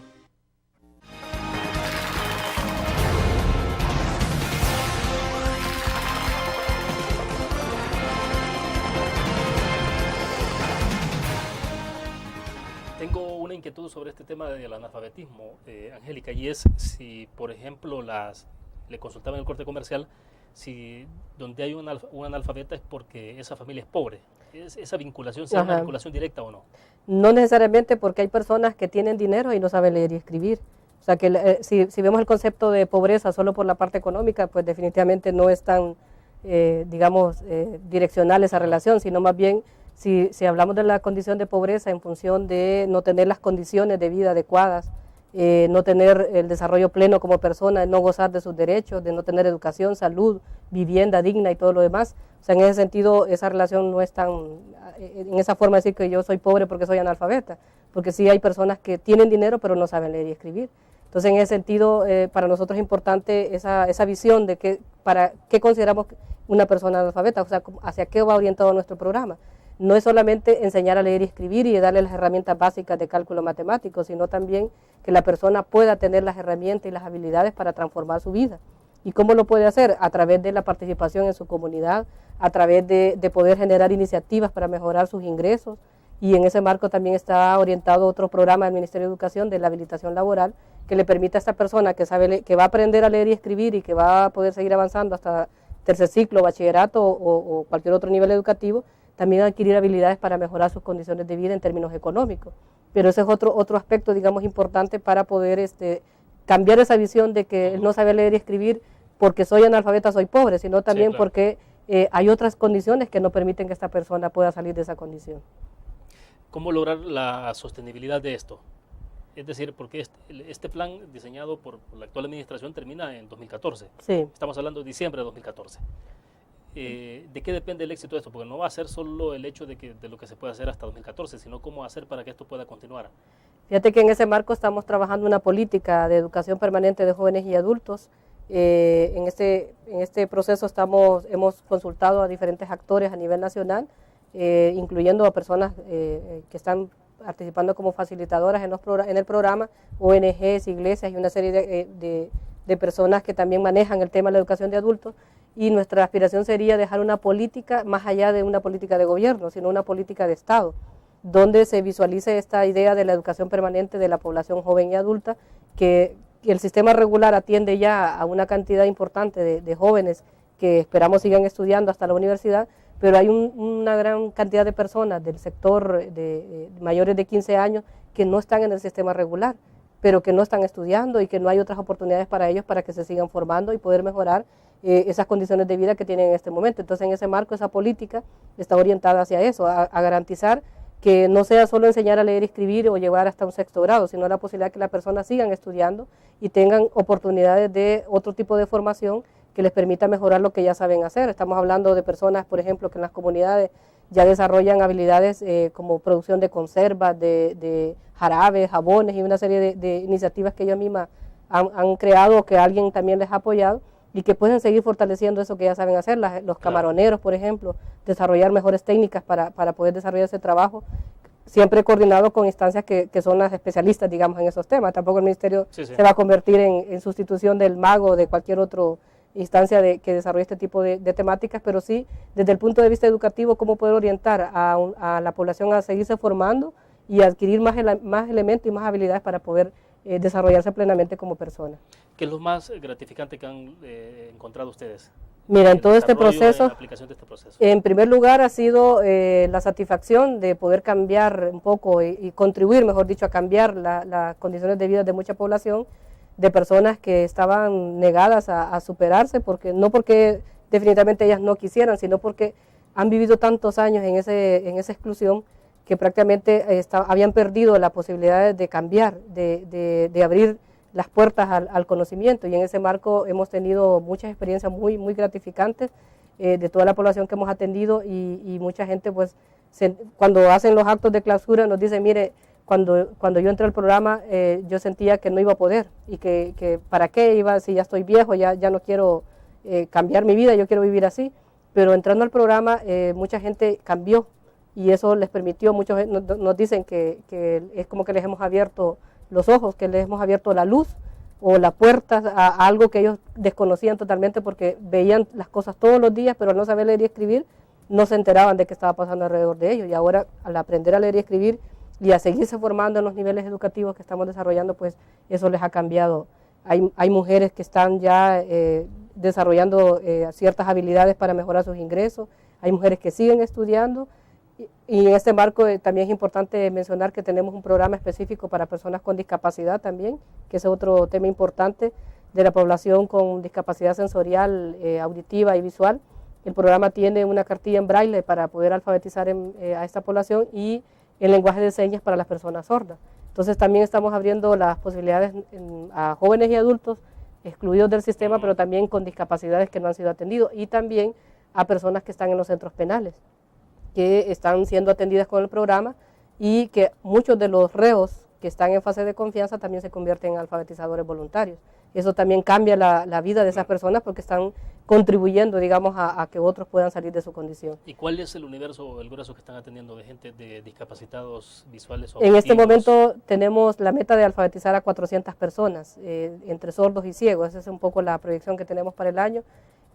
Tengo una inquietud sobre este tema del analfabetismo, Angélica, y es si, por ejemplo, le consultaba en el corte comercial, si donde hay un analfabeta es porque esa familia es pobre. ¿Esa vinculación sea una vinculación directa o no? No necesariamente, porque hay personas que tienen dinero y no saben leer y escribir. O sea que si vemos el concepto de pobreza solo por la parte económica, pues definitivamente no es tan, direccional esa relación, sino más bien si hablamos de la condición de pobreza en función de no tener las condiciones de vida adecuadas, no tener el desarrollo pleno como persona, no gozar de sus derechos, de no tener educación, salud, vivienda digna y todo lo demás. O sea, en ese sentido, esa relación no es tan, en esa forma de decir que yo soy pobre porque soy analfabeta, porque sí hay personas que tienen dinero pero no saben leer y escribir. Entonces, en ese sentido, para nosotros es importante esa visión de para qué consideramos una persona analfabeta, o sea, hacia qué va orientado nuestro programa. no es solamente enseñar a leer y escribir y darle las herramientas básicas de cálculo matemático, sino también que la persona pueda tener las herramientas y las habilidades para transformar su vida. ¿Y cómo lo puede hacer? A través de la participación en su comunidad, a través de poder generar iniciativas para mejorar sus ingresos, y en ese marco también está orientado otro programa del Ministerio de Educación de la habilitación laboral, que le permite a esta persona que va a aprender a leer y escribir y que va a poder seguir avanzando hasta tercer ciclo, bachillerato o cualquier otro nivel educativo, también adquirir habilidades para mejorar sus condiciones de vida en términos económicos. Pero ese es otro aspecto, digamos, importante para poder cambiar esa visión de que no saber leer y escribir porque soy analfabeta, soy pobre, sino también sí, claro, porque hay otras condiciones que no permiten que esta persona pueda salir de esa condición. ¿Cómo lograr la sostenibilidad de esto? Es decir, porque este plan diseñado por la actual administración termina en 2014. Sí. Estamos hablando de diciembre de 2014. ¿De qué depende el éxito de esto? Porque no va a ser solo el hecho de lo que se puede hacer hasta 2014, sino cómo hacer para que esto pueda continuar. Fíjate que en ese marco estamos trabajando una política de educación permanente de jóvenes y adultos. En este proceso hemos consultado a diferentes actores a nivel nacional, incluyendo a personas que están participando como facilitadoras en el programa, ONGs, iglesias y una serie de personas que también manejan el tema de la educación de adultos. Y nuestra aspiración sería dejar una política más allá de una política de gobierno, sino una política de Estado, donde se visualice esta idea de la educación permanente de la población joven y adulta, que el sistema regular atiende ya a una cantidad importante de jóvenes que esperamos sigan estudiando hasta la universidad, pero hay una gran cantidad de personas del sector de mayores de 15 años que no están en el sistema regular, pero que no están estudiando y que no hay otras oportunidades para ellos para que se sigan formando y poder mejorar esas condiciones de vida que tienen en este momento. Entonces, en ese marco, esa política está orientada hacia eso, a garantizar que no sea solo enseñar a leer y escribir o llevar hasta un sexto grado, sino la posibilidad que las personas sigan estudiando y tengan oportunidades de otro tipo de formación que les permita mejorar lo que ya saben hacer. Estamos hablando de personas, por ejemplo, que en las comunidades ya desarrollan habilidades como producción de conservas, de jarabes, jabones y una serie de iniciativas que ellos mismas han creado o que alguien también les ha apoyado y que pueden seguir fortaleciendo eso que ya saben hacer. Los camaroneros, por ejemplo, desarrollar mejores técnicas para poder desarrollar ese trabajo, siempre coordinado con instancias que son las especialistas, digamos, en esos temas. Tampoco el Ministerio se va a convertir en sustitución del MAGO o de cualquier otra instancia que desarrolle este tipo de temáticas, pero sí, desde el punto de vista educativo, cómo poder orientar a la población a seguirse formando y adquirir más elementos y más habilidades para poder desarrollarse plenamente como persona. ¿Qué es lo más gratificante que han encontrado ustedes? Mira, en todo este proceso, en la aplicación de este proceso, en primer lugar ha sido la satisfacción de poder cambiar un poco y contribuir, mejor dicho, a cambiar las condiciones de vida de mucha población, de personas que estaban negadas a superarse, no porque definitivamente ellas no quisieran, sino porque han vivido tantos años en esa exclusión que prácticamente habían perdido la posibilidad de cambiar, de abrir las puertas al conocimiento, y en ese marco hemos tenido muchas experiencias muy, muy gratificantes de toda la población que hemos atendido, y mucha gente pues cuando hacen los actos de clausura nos dice, mire, cuando yo entré al programa yo sentía que no iba a poder y que para qué iba, si ya estoy viejo, ya no quiero cambiar mi vida, yo quiero vivir así, pero entrando al programa mucha gente cambió y eso les permitió, muchos nos dicen que es como que les hemos abierto los ojos, que les hemos abierto la luz o las puertas a algo que ellos desconocían totalmente porque veían las cosas todos los días, pero al no saber leer y escribir no se enteraban de qué estaba pasando alrededor de ellos, y ahora al aprender a leer y escribir y a seguirse formando en los niveles educativos que estamos desarrollando, pues eso les ha cambiado. Hay mujeres que están ya desarrollando ciertas habilidades para mejorar sus ingresos, hay mujeres que siguen estudiando, y en este marco también es importante mencionar que tenemos un programa específico para personas con discapacidad también, que es otro tema importante de la población con discapacidad sensorial, auditiva y visual. El programa tiene una cartilla en braille para poder alfabetizar a esta población y el lenguaje de señas para las personas sordas. Entonces también estamos abriendo las posibilidades a jóvenes y adultos excluidos del sistema, pero también con discapacidades que no han sido atendidos, y también a personas que están en los centros penales, que están siendo atendidas con el programa, y que muchos de los reos que están en fase de confianza también se convierten en alfabetizadores voluntarios. Eso también cambia la vida de esas personas porque están contribuyendo, digamos, a que otros puedan salir de su condición. ¿Y cuál es el universo, el grueso que están atendiendo de gente de discapacitados visuales o En este auditivos? momento tenemos la meta de alfabetizar a 400 personas, entre sordos y ciegos. Esa es un poco la proyección que tenemos para el año.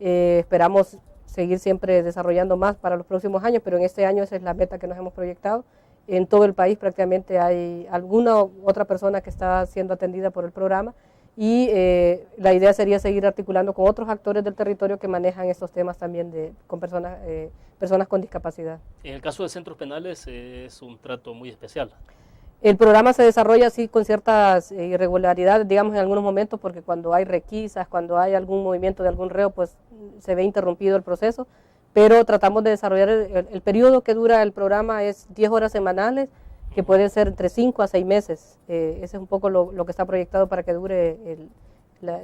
Esperamos seguir siempre desarrollando más para los próximos años, pero en este año esa es la meta que nos hemos proyectado. En todo el país prácticamente hay alguna otra persona que está siendo atendida por el programa y la idea sería seguir articulando con otros actores del territorio que manejan estos temas también con personas con discapacidad. En el caso de centros penales es un trato muy especial. El programa se desarrolla así con ciertas irregularidades, digamos, en algunos momentos, porque cuando hay requisas, cuando hay algún movimiento de algún reo, pues se ve interrumpido el proceso, pero tratamos de desarrollar el periodo que dura el programa es 10 horas semanales, que pueden ser entre 5 a 6 meses. Ese es un poco lo que está proyectado para que dure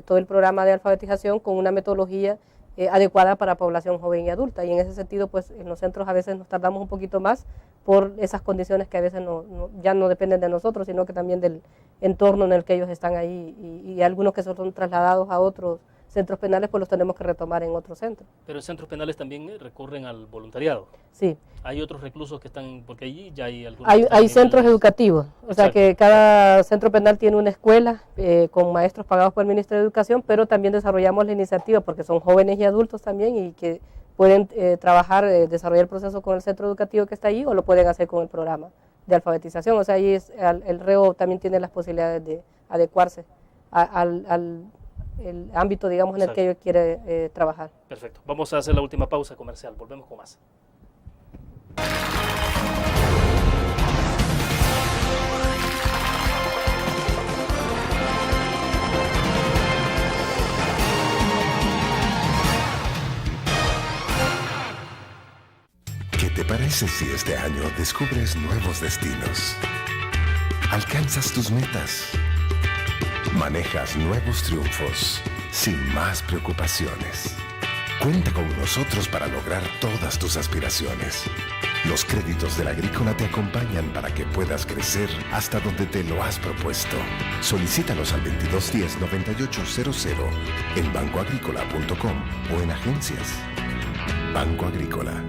todo el programa de alfabetización con una metodología adecuada para población joven y adulta. Y en ese sentido, pues en los centros a veces nos tardamos un poquito más por esas condiciones que a veces ya no dependen de nosotros, sino que también del entorno en el que ellos están ahí. Y algunos que son trasladados a otros centros penales, pues los tenemos que retomar en otro centro. Pero en centros penales también recurren al voluntariado. Sí. Hay otros reclusos que están, porque allí ya hay algunos. Hay centros educativos, o sea que cada centro penal tiene una escuela con maestros pagados por el Ministerio de Educación, pero también desarrollamos la iniciativa porque son jóvenes y adultos también y que pueden trabajar, desarrollar el proceso con el centro educativo que está allí o lo pueden hacer con el programa de alfabetización. O sea, ahí el reo también tiene las posibilidades de adecuarse al el ámbito, digamos, en el que ellos quieren trabajar. Perfecto. Vamos a hacer la última pausa comercial. Volvemos con más. ¿Qué te parece si este año descubres nuevos destinos? Alcanzas tus metas. Manejas nuevos triunfos sin más preocupaciones. Cuenta con nosotros para lograr todas tus aspiraciones. Los créditos de la Agrícola te acompañan para que puedas crecer hasta donde te lo has propuesto. Solicítalos al 2210-9800 en bancoagrícola.com o en agencias. Banco Agrícola.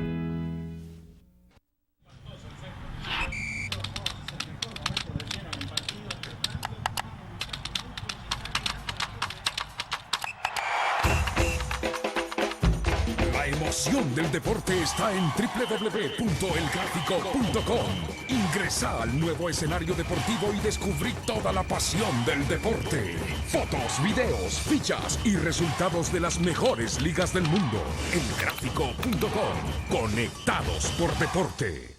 La emoción del deporte está en www.elgráfico.com. Ingresa al nuevo escenario deportivo y descubrí toda la pasión del deporte. Fotos, videos, fichas y resultados de las mejores ligas del mundo. Elgráfico.com. Conectados por deporte.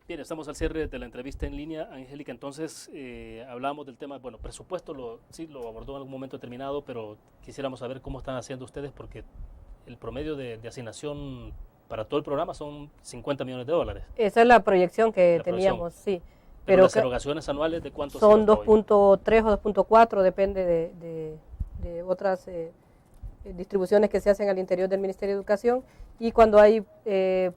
Bien, estamos al cierre de la entrevista en línea, Angélica. Entonces, hablamos del tema, bueno, presupuesto sí lo abordó en algún momento determinado, pero quisiéramos saber cómo están haciendo ustedes, porque el promedio de asignación para todo el programa son $50 millones. Esa es la proyección que teníamos, sí. Pero las erogaciones anuales, ¿de cuánto son 2.3 o 2.4, depende de otras distribuciones que se hacen al interior del Ministerio de Educación. Y cuando hay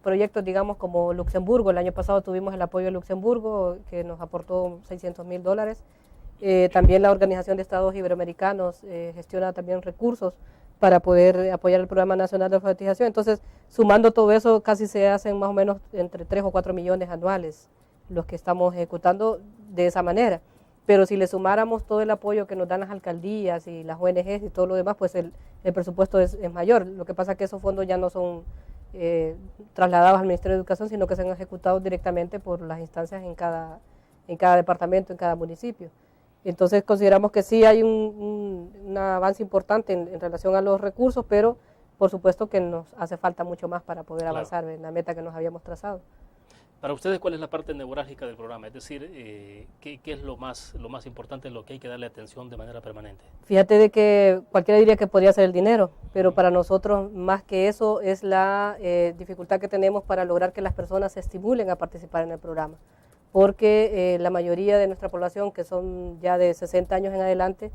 proyectos, digamos, como Luxemburgo, el año pasado tuvimos el apoyo de Luxemburgo, que nos aportó $600.000. También la Organización de Estados Iberoamericanos gestiona también recursos para poder apoyar el Programa Nacional de Alfabetización. Entonces, sumando todo eso, casi se hacen más o menos entre 3 o 4 millones anuales los que estamos ejecutando de esa manera. Pero si le sumáramos todo el apoyo que nos dan las alcaldías y las ONGs y todo lo demás, pues el presupuesto es mayor. Lo que pasa es que esos fondos ya no son trasladados al Ministerio de Educación, sino que se han ejecutado directamente por las instancias en cada departamento, en cada municipio. Entonces consideramos que sí hay un avance importante en relación a los recursos, pero por supuesto que nos hace falta mucho más para poder avanzar en la meta que nos habíamos trazado. Para ustedes, ¿cuál es la parte neurálgica del programa? Es decir, ¿qué es lo más importante, lo que hay que darle atención de manera permanente? Fíjate de que cualquiera diría que podría ser el dinero, pero para nosotros más que eso es la dificultad que tenemos para lograr que las personas se estimulen a participar en el programa. Porque la mayoría de nuestra población, que son ya de 60 años en adelante,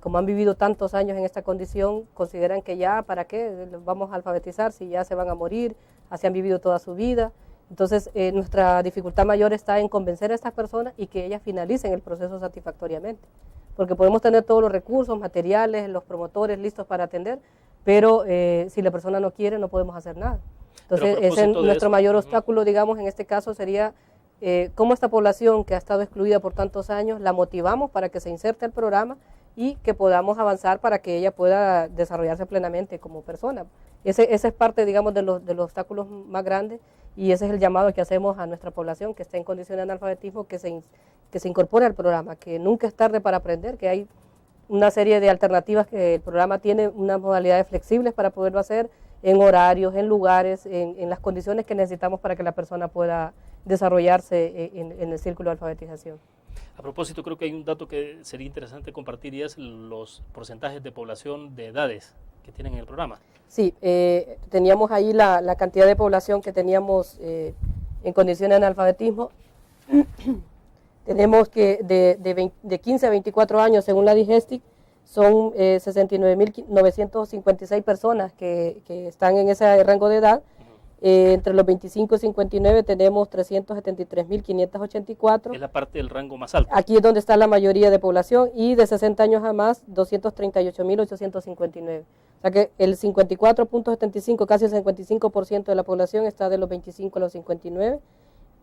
como han vivido tantos años en esta condición, consideran que ya, ¿para qué los vamos a alfabetizar si ya se van a morir, así han vivido toda su vida? Entonces, nuestra dificultad mayor está en convencer a estas personas y que ellas finalicen el proceso satisfactoriamente, porque podemos tener todos los recursos, materiales, los promotores listos para atender, pero si la persona no quiere, no podemos hacer nada. Entonces, ese es nuestro mayor obstáculo, digamos, en este caso sería cómo esta población que ha estado excluida por tantos años, la motivamos para que se inserte al programa y que podamos avanzar para que ella pueda desarrollarse plenamente como persona. Ese es parte, digamos, de los obstáculos más grandes, y ese es el llamado que hacemos a nuestra población que está en condición de analfabetismo, que se incorpore al programa, que nunca es tarde para aprender, que hay una serie de alternativas, que el programa tiene unas modalidades flexibles para poderlo hacer en horarios, en lugares, en las condiciones que necesitamos para que la persona pueda desarrollarse en el círculo de alfabetización. A propósito, creo que hay un dato que sería interesante compartir, y es los porcentajes de población de edades que tienen en el programa. Sí, teníamos ahí la cantidad de población que teníamos en condiciones de analfabetismo. Tenemos que de 15 a 24 años, según la DIGESTIC, son 69.956 personas que están en ese rango de edad. Entre los 25 y 59 tenemos 373.584. Es la parte del rango más alto. Aquí es donde está la mayoría de población, y de 60 años a más, 238.859. O sea que el 54.75, casi el 55% de la población está de los 25 a los 59,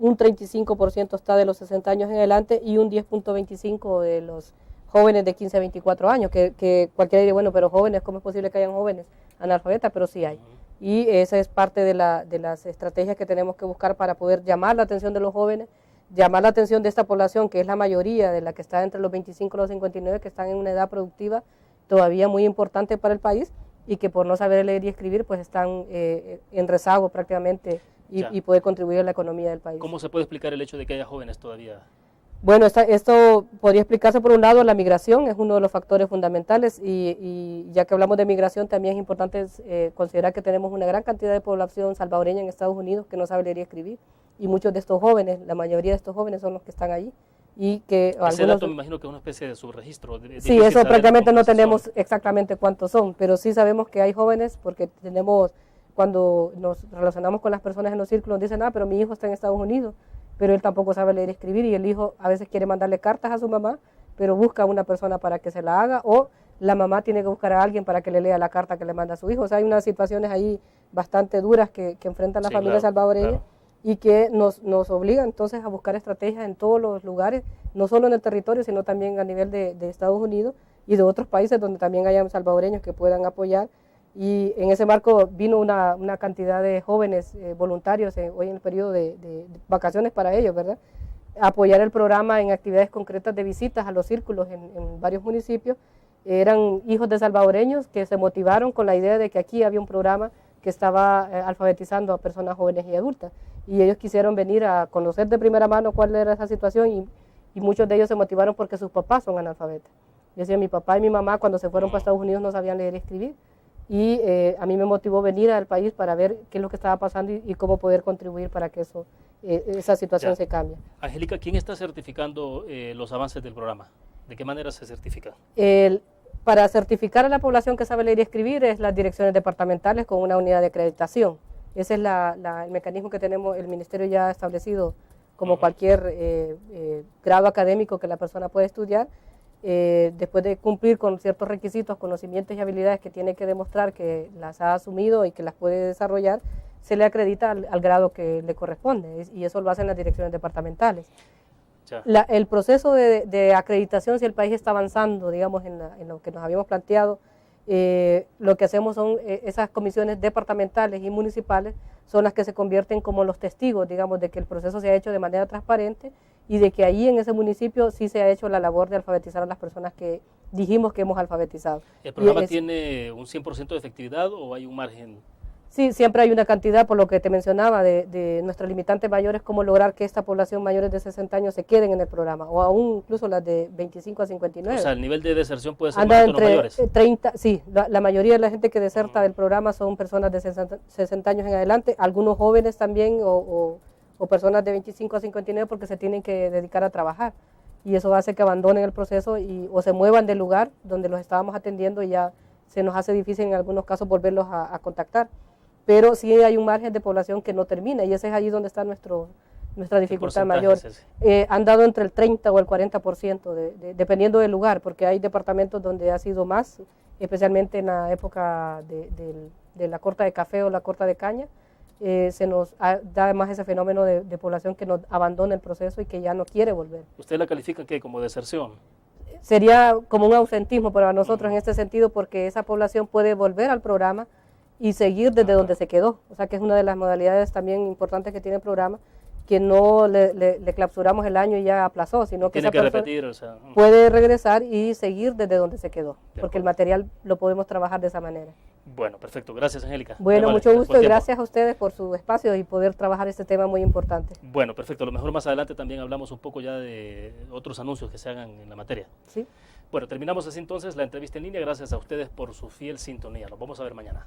un 35% está de los 60 años en adelante, y un 10.25% de los jóvenes de 15 a 24 años, que cualquiera diría, bueno, pero jóvenes, ¿cómo es posible que hayan jóvenes analfabetas? Pero sí hay. Y esa es parte de las estrategias que tenemos que buscar para poder llamar la atención de los jóvenes, llamar la atención de esta población, que es la mayoría de la que está entre los 25 y los 59, que están en una edad productiva todavía muy importante para el país, y que por no saber leer y escribir, pues están en rezago prácticamente, y poder contribuir a la economía del país. ¿Cómo se puede explicar el hecho de que haya jóvenes todavía? Bueno, esto podría explicarse por un lado, la migración es uno de los factores fundamentales, y ya que hablamos de migración, también es importante considerar que tenemos una gran cantidad de población salvadoreña en Estados Unidos que no sabe leer y escribir, y muchos de estos jóvenes, la mayoría de estos jóvenes son los que están allí. Y que ese dato me imagino que es una especie de subregistro. Sí, eso prácticamente no tenemos exactamente cuántos son, pero sí sabemos que hay jóvenes, porque tenemos, cuando nos relacionamos con las personas en los círculos, dicen, pero mi hijo está en Estados Unidos, pero él tampoco sabe leer y escribir, y el hijo a veces quiere mandarle cartas a su mamá, pero busca a una persona para que se la haga, o la mamá tiene que buscar a alguien para que le lea la carta que le manda a su hijo. O sea, hay unas situaciones ahí bastante duras que enfrentan las familias salvadoreñas, y que nos obligan entonces a buscar estrategias en todos los lugares, no solo en el territorio, sino también a nivel de Estados Unidos y de otros países donde también hayan salvadoreños que puedan apoyar. Y en ese marco vino una cantidad de jóvenes voluntarios hoy en el periodo de vacaciones para ellos, ¿verdad?, apoyar el programa en actividades concretas de visitas a los círculos en varios municipios. Eran hijos de salvadoreños que se motivaron con la idea de que aquí había un programa que estaba alfabetizando a personas jóvenes y adultas, y ellos quisieron venir a conocer de primera mano cuál era esa situación, y muchos de ellos se motivaron porque sus papás son analfabetas. Yo decía, mi papá y mi mamá cuando se fueron para Estados Unidos no sabían leer y escribir, y a mí me motivó venir al país para ver qué es lo que estaba pasando y cómo poder contribuir para que esa situación se cambie. Angélica, ¿quién está certificando los avances del programa? ¿De qué manera se certifica? Para certificar a la población que sabe leer y escribir es las direcciones departamentales con una unidad de acreditación. Ese es el mecanismo que tenemos, el ministerio ya ha establecido como cualquier grado académico que la persona puede estudiar. Después de cumplir con ciertos requisitos, conocimientos y habilidades que tiene que demostrar que las ha asumido y que las puede desarrollar, se le acredita al grado que le corresponde, y eso lo hacen las direcciones departamentales. El proceso de acreditación, si el país está avanzando, digamos, en lo que nos habíamos planteado, lo que hacemos son esas comisiones departamentales y municipales son las que se convierten como los testigos, digamos, de que el proceso se ha hecho de manera transparente, y de que ahí en ese municipio sí se ha hecho la labor de alfabetizar a las personas que dijimos que hemos alfabetizado. ¿El programa tiene un 100% de efectividad o hay un margen? Sí, siempre hay una cantidad, por lo que te mencionaba, de nuestros limitantes mayores, cómo lograr que esta población mayores de 60 años se queden en el programa, o aún incluso las de 25 a 59. O sea, el nivel de deserción puede ser más alto en los mayores. 30, sí, la mayoría de la gente que deserta del programa son personas de 60 años en adelante, algunos jóvenes también, o personas de 25 a 59 porque se tienen que dedicar a trabajar. y eso hace que abandonen el proceso o se muevan del lugar donde los estábamos atendiendo y ya se nos hace difícil en algunos casos volverlos a contactar. Pero sí hay un margen de población que no termina y ese es allí donde está nuestra dificultad mayor. Han dado entre el 30 o el 40%, dependiendo del lugar, porque hay departamentos donde ha sido más, especialmente en la época de la corta de café o la corta de caña, se nos da más ese fenómeno de población que nos abandona el proceso y que ya no quiere volver. ¿Usted la califica qué, como deserción? Sería como un ausentismo para nosotros en este sentido, porque esa población puede volver al programa y seguir desde donde se quedó. O sea que es una de las modalidades también importantes que tiene el programa, que no le clausuramos el año y ya aplazó, sino que tiene esa que persona repetir, o sea, puede regresar y seguir desde donde se quedó, porque el material lo podemos trabajar de esa manera. Bueno, perfecto. Gracias, Angélica. Bueno, Vale, mucho gusto y tiempo. gracias a ustedes por su espacio y poder trabajar este tema muy importante. Bueno, perfecto. A lo mejor más adelante también hablamos un poco ya de otros anuncios que se hagan en la materia. Sí. Bueno, terminamos así entonces la entrevista en línea. Gracias a ustedes por su fiel sintonía. Nos vamos a ver mañana.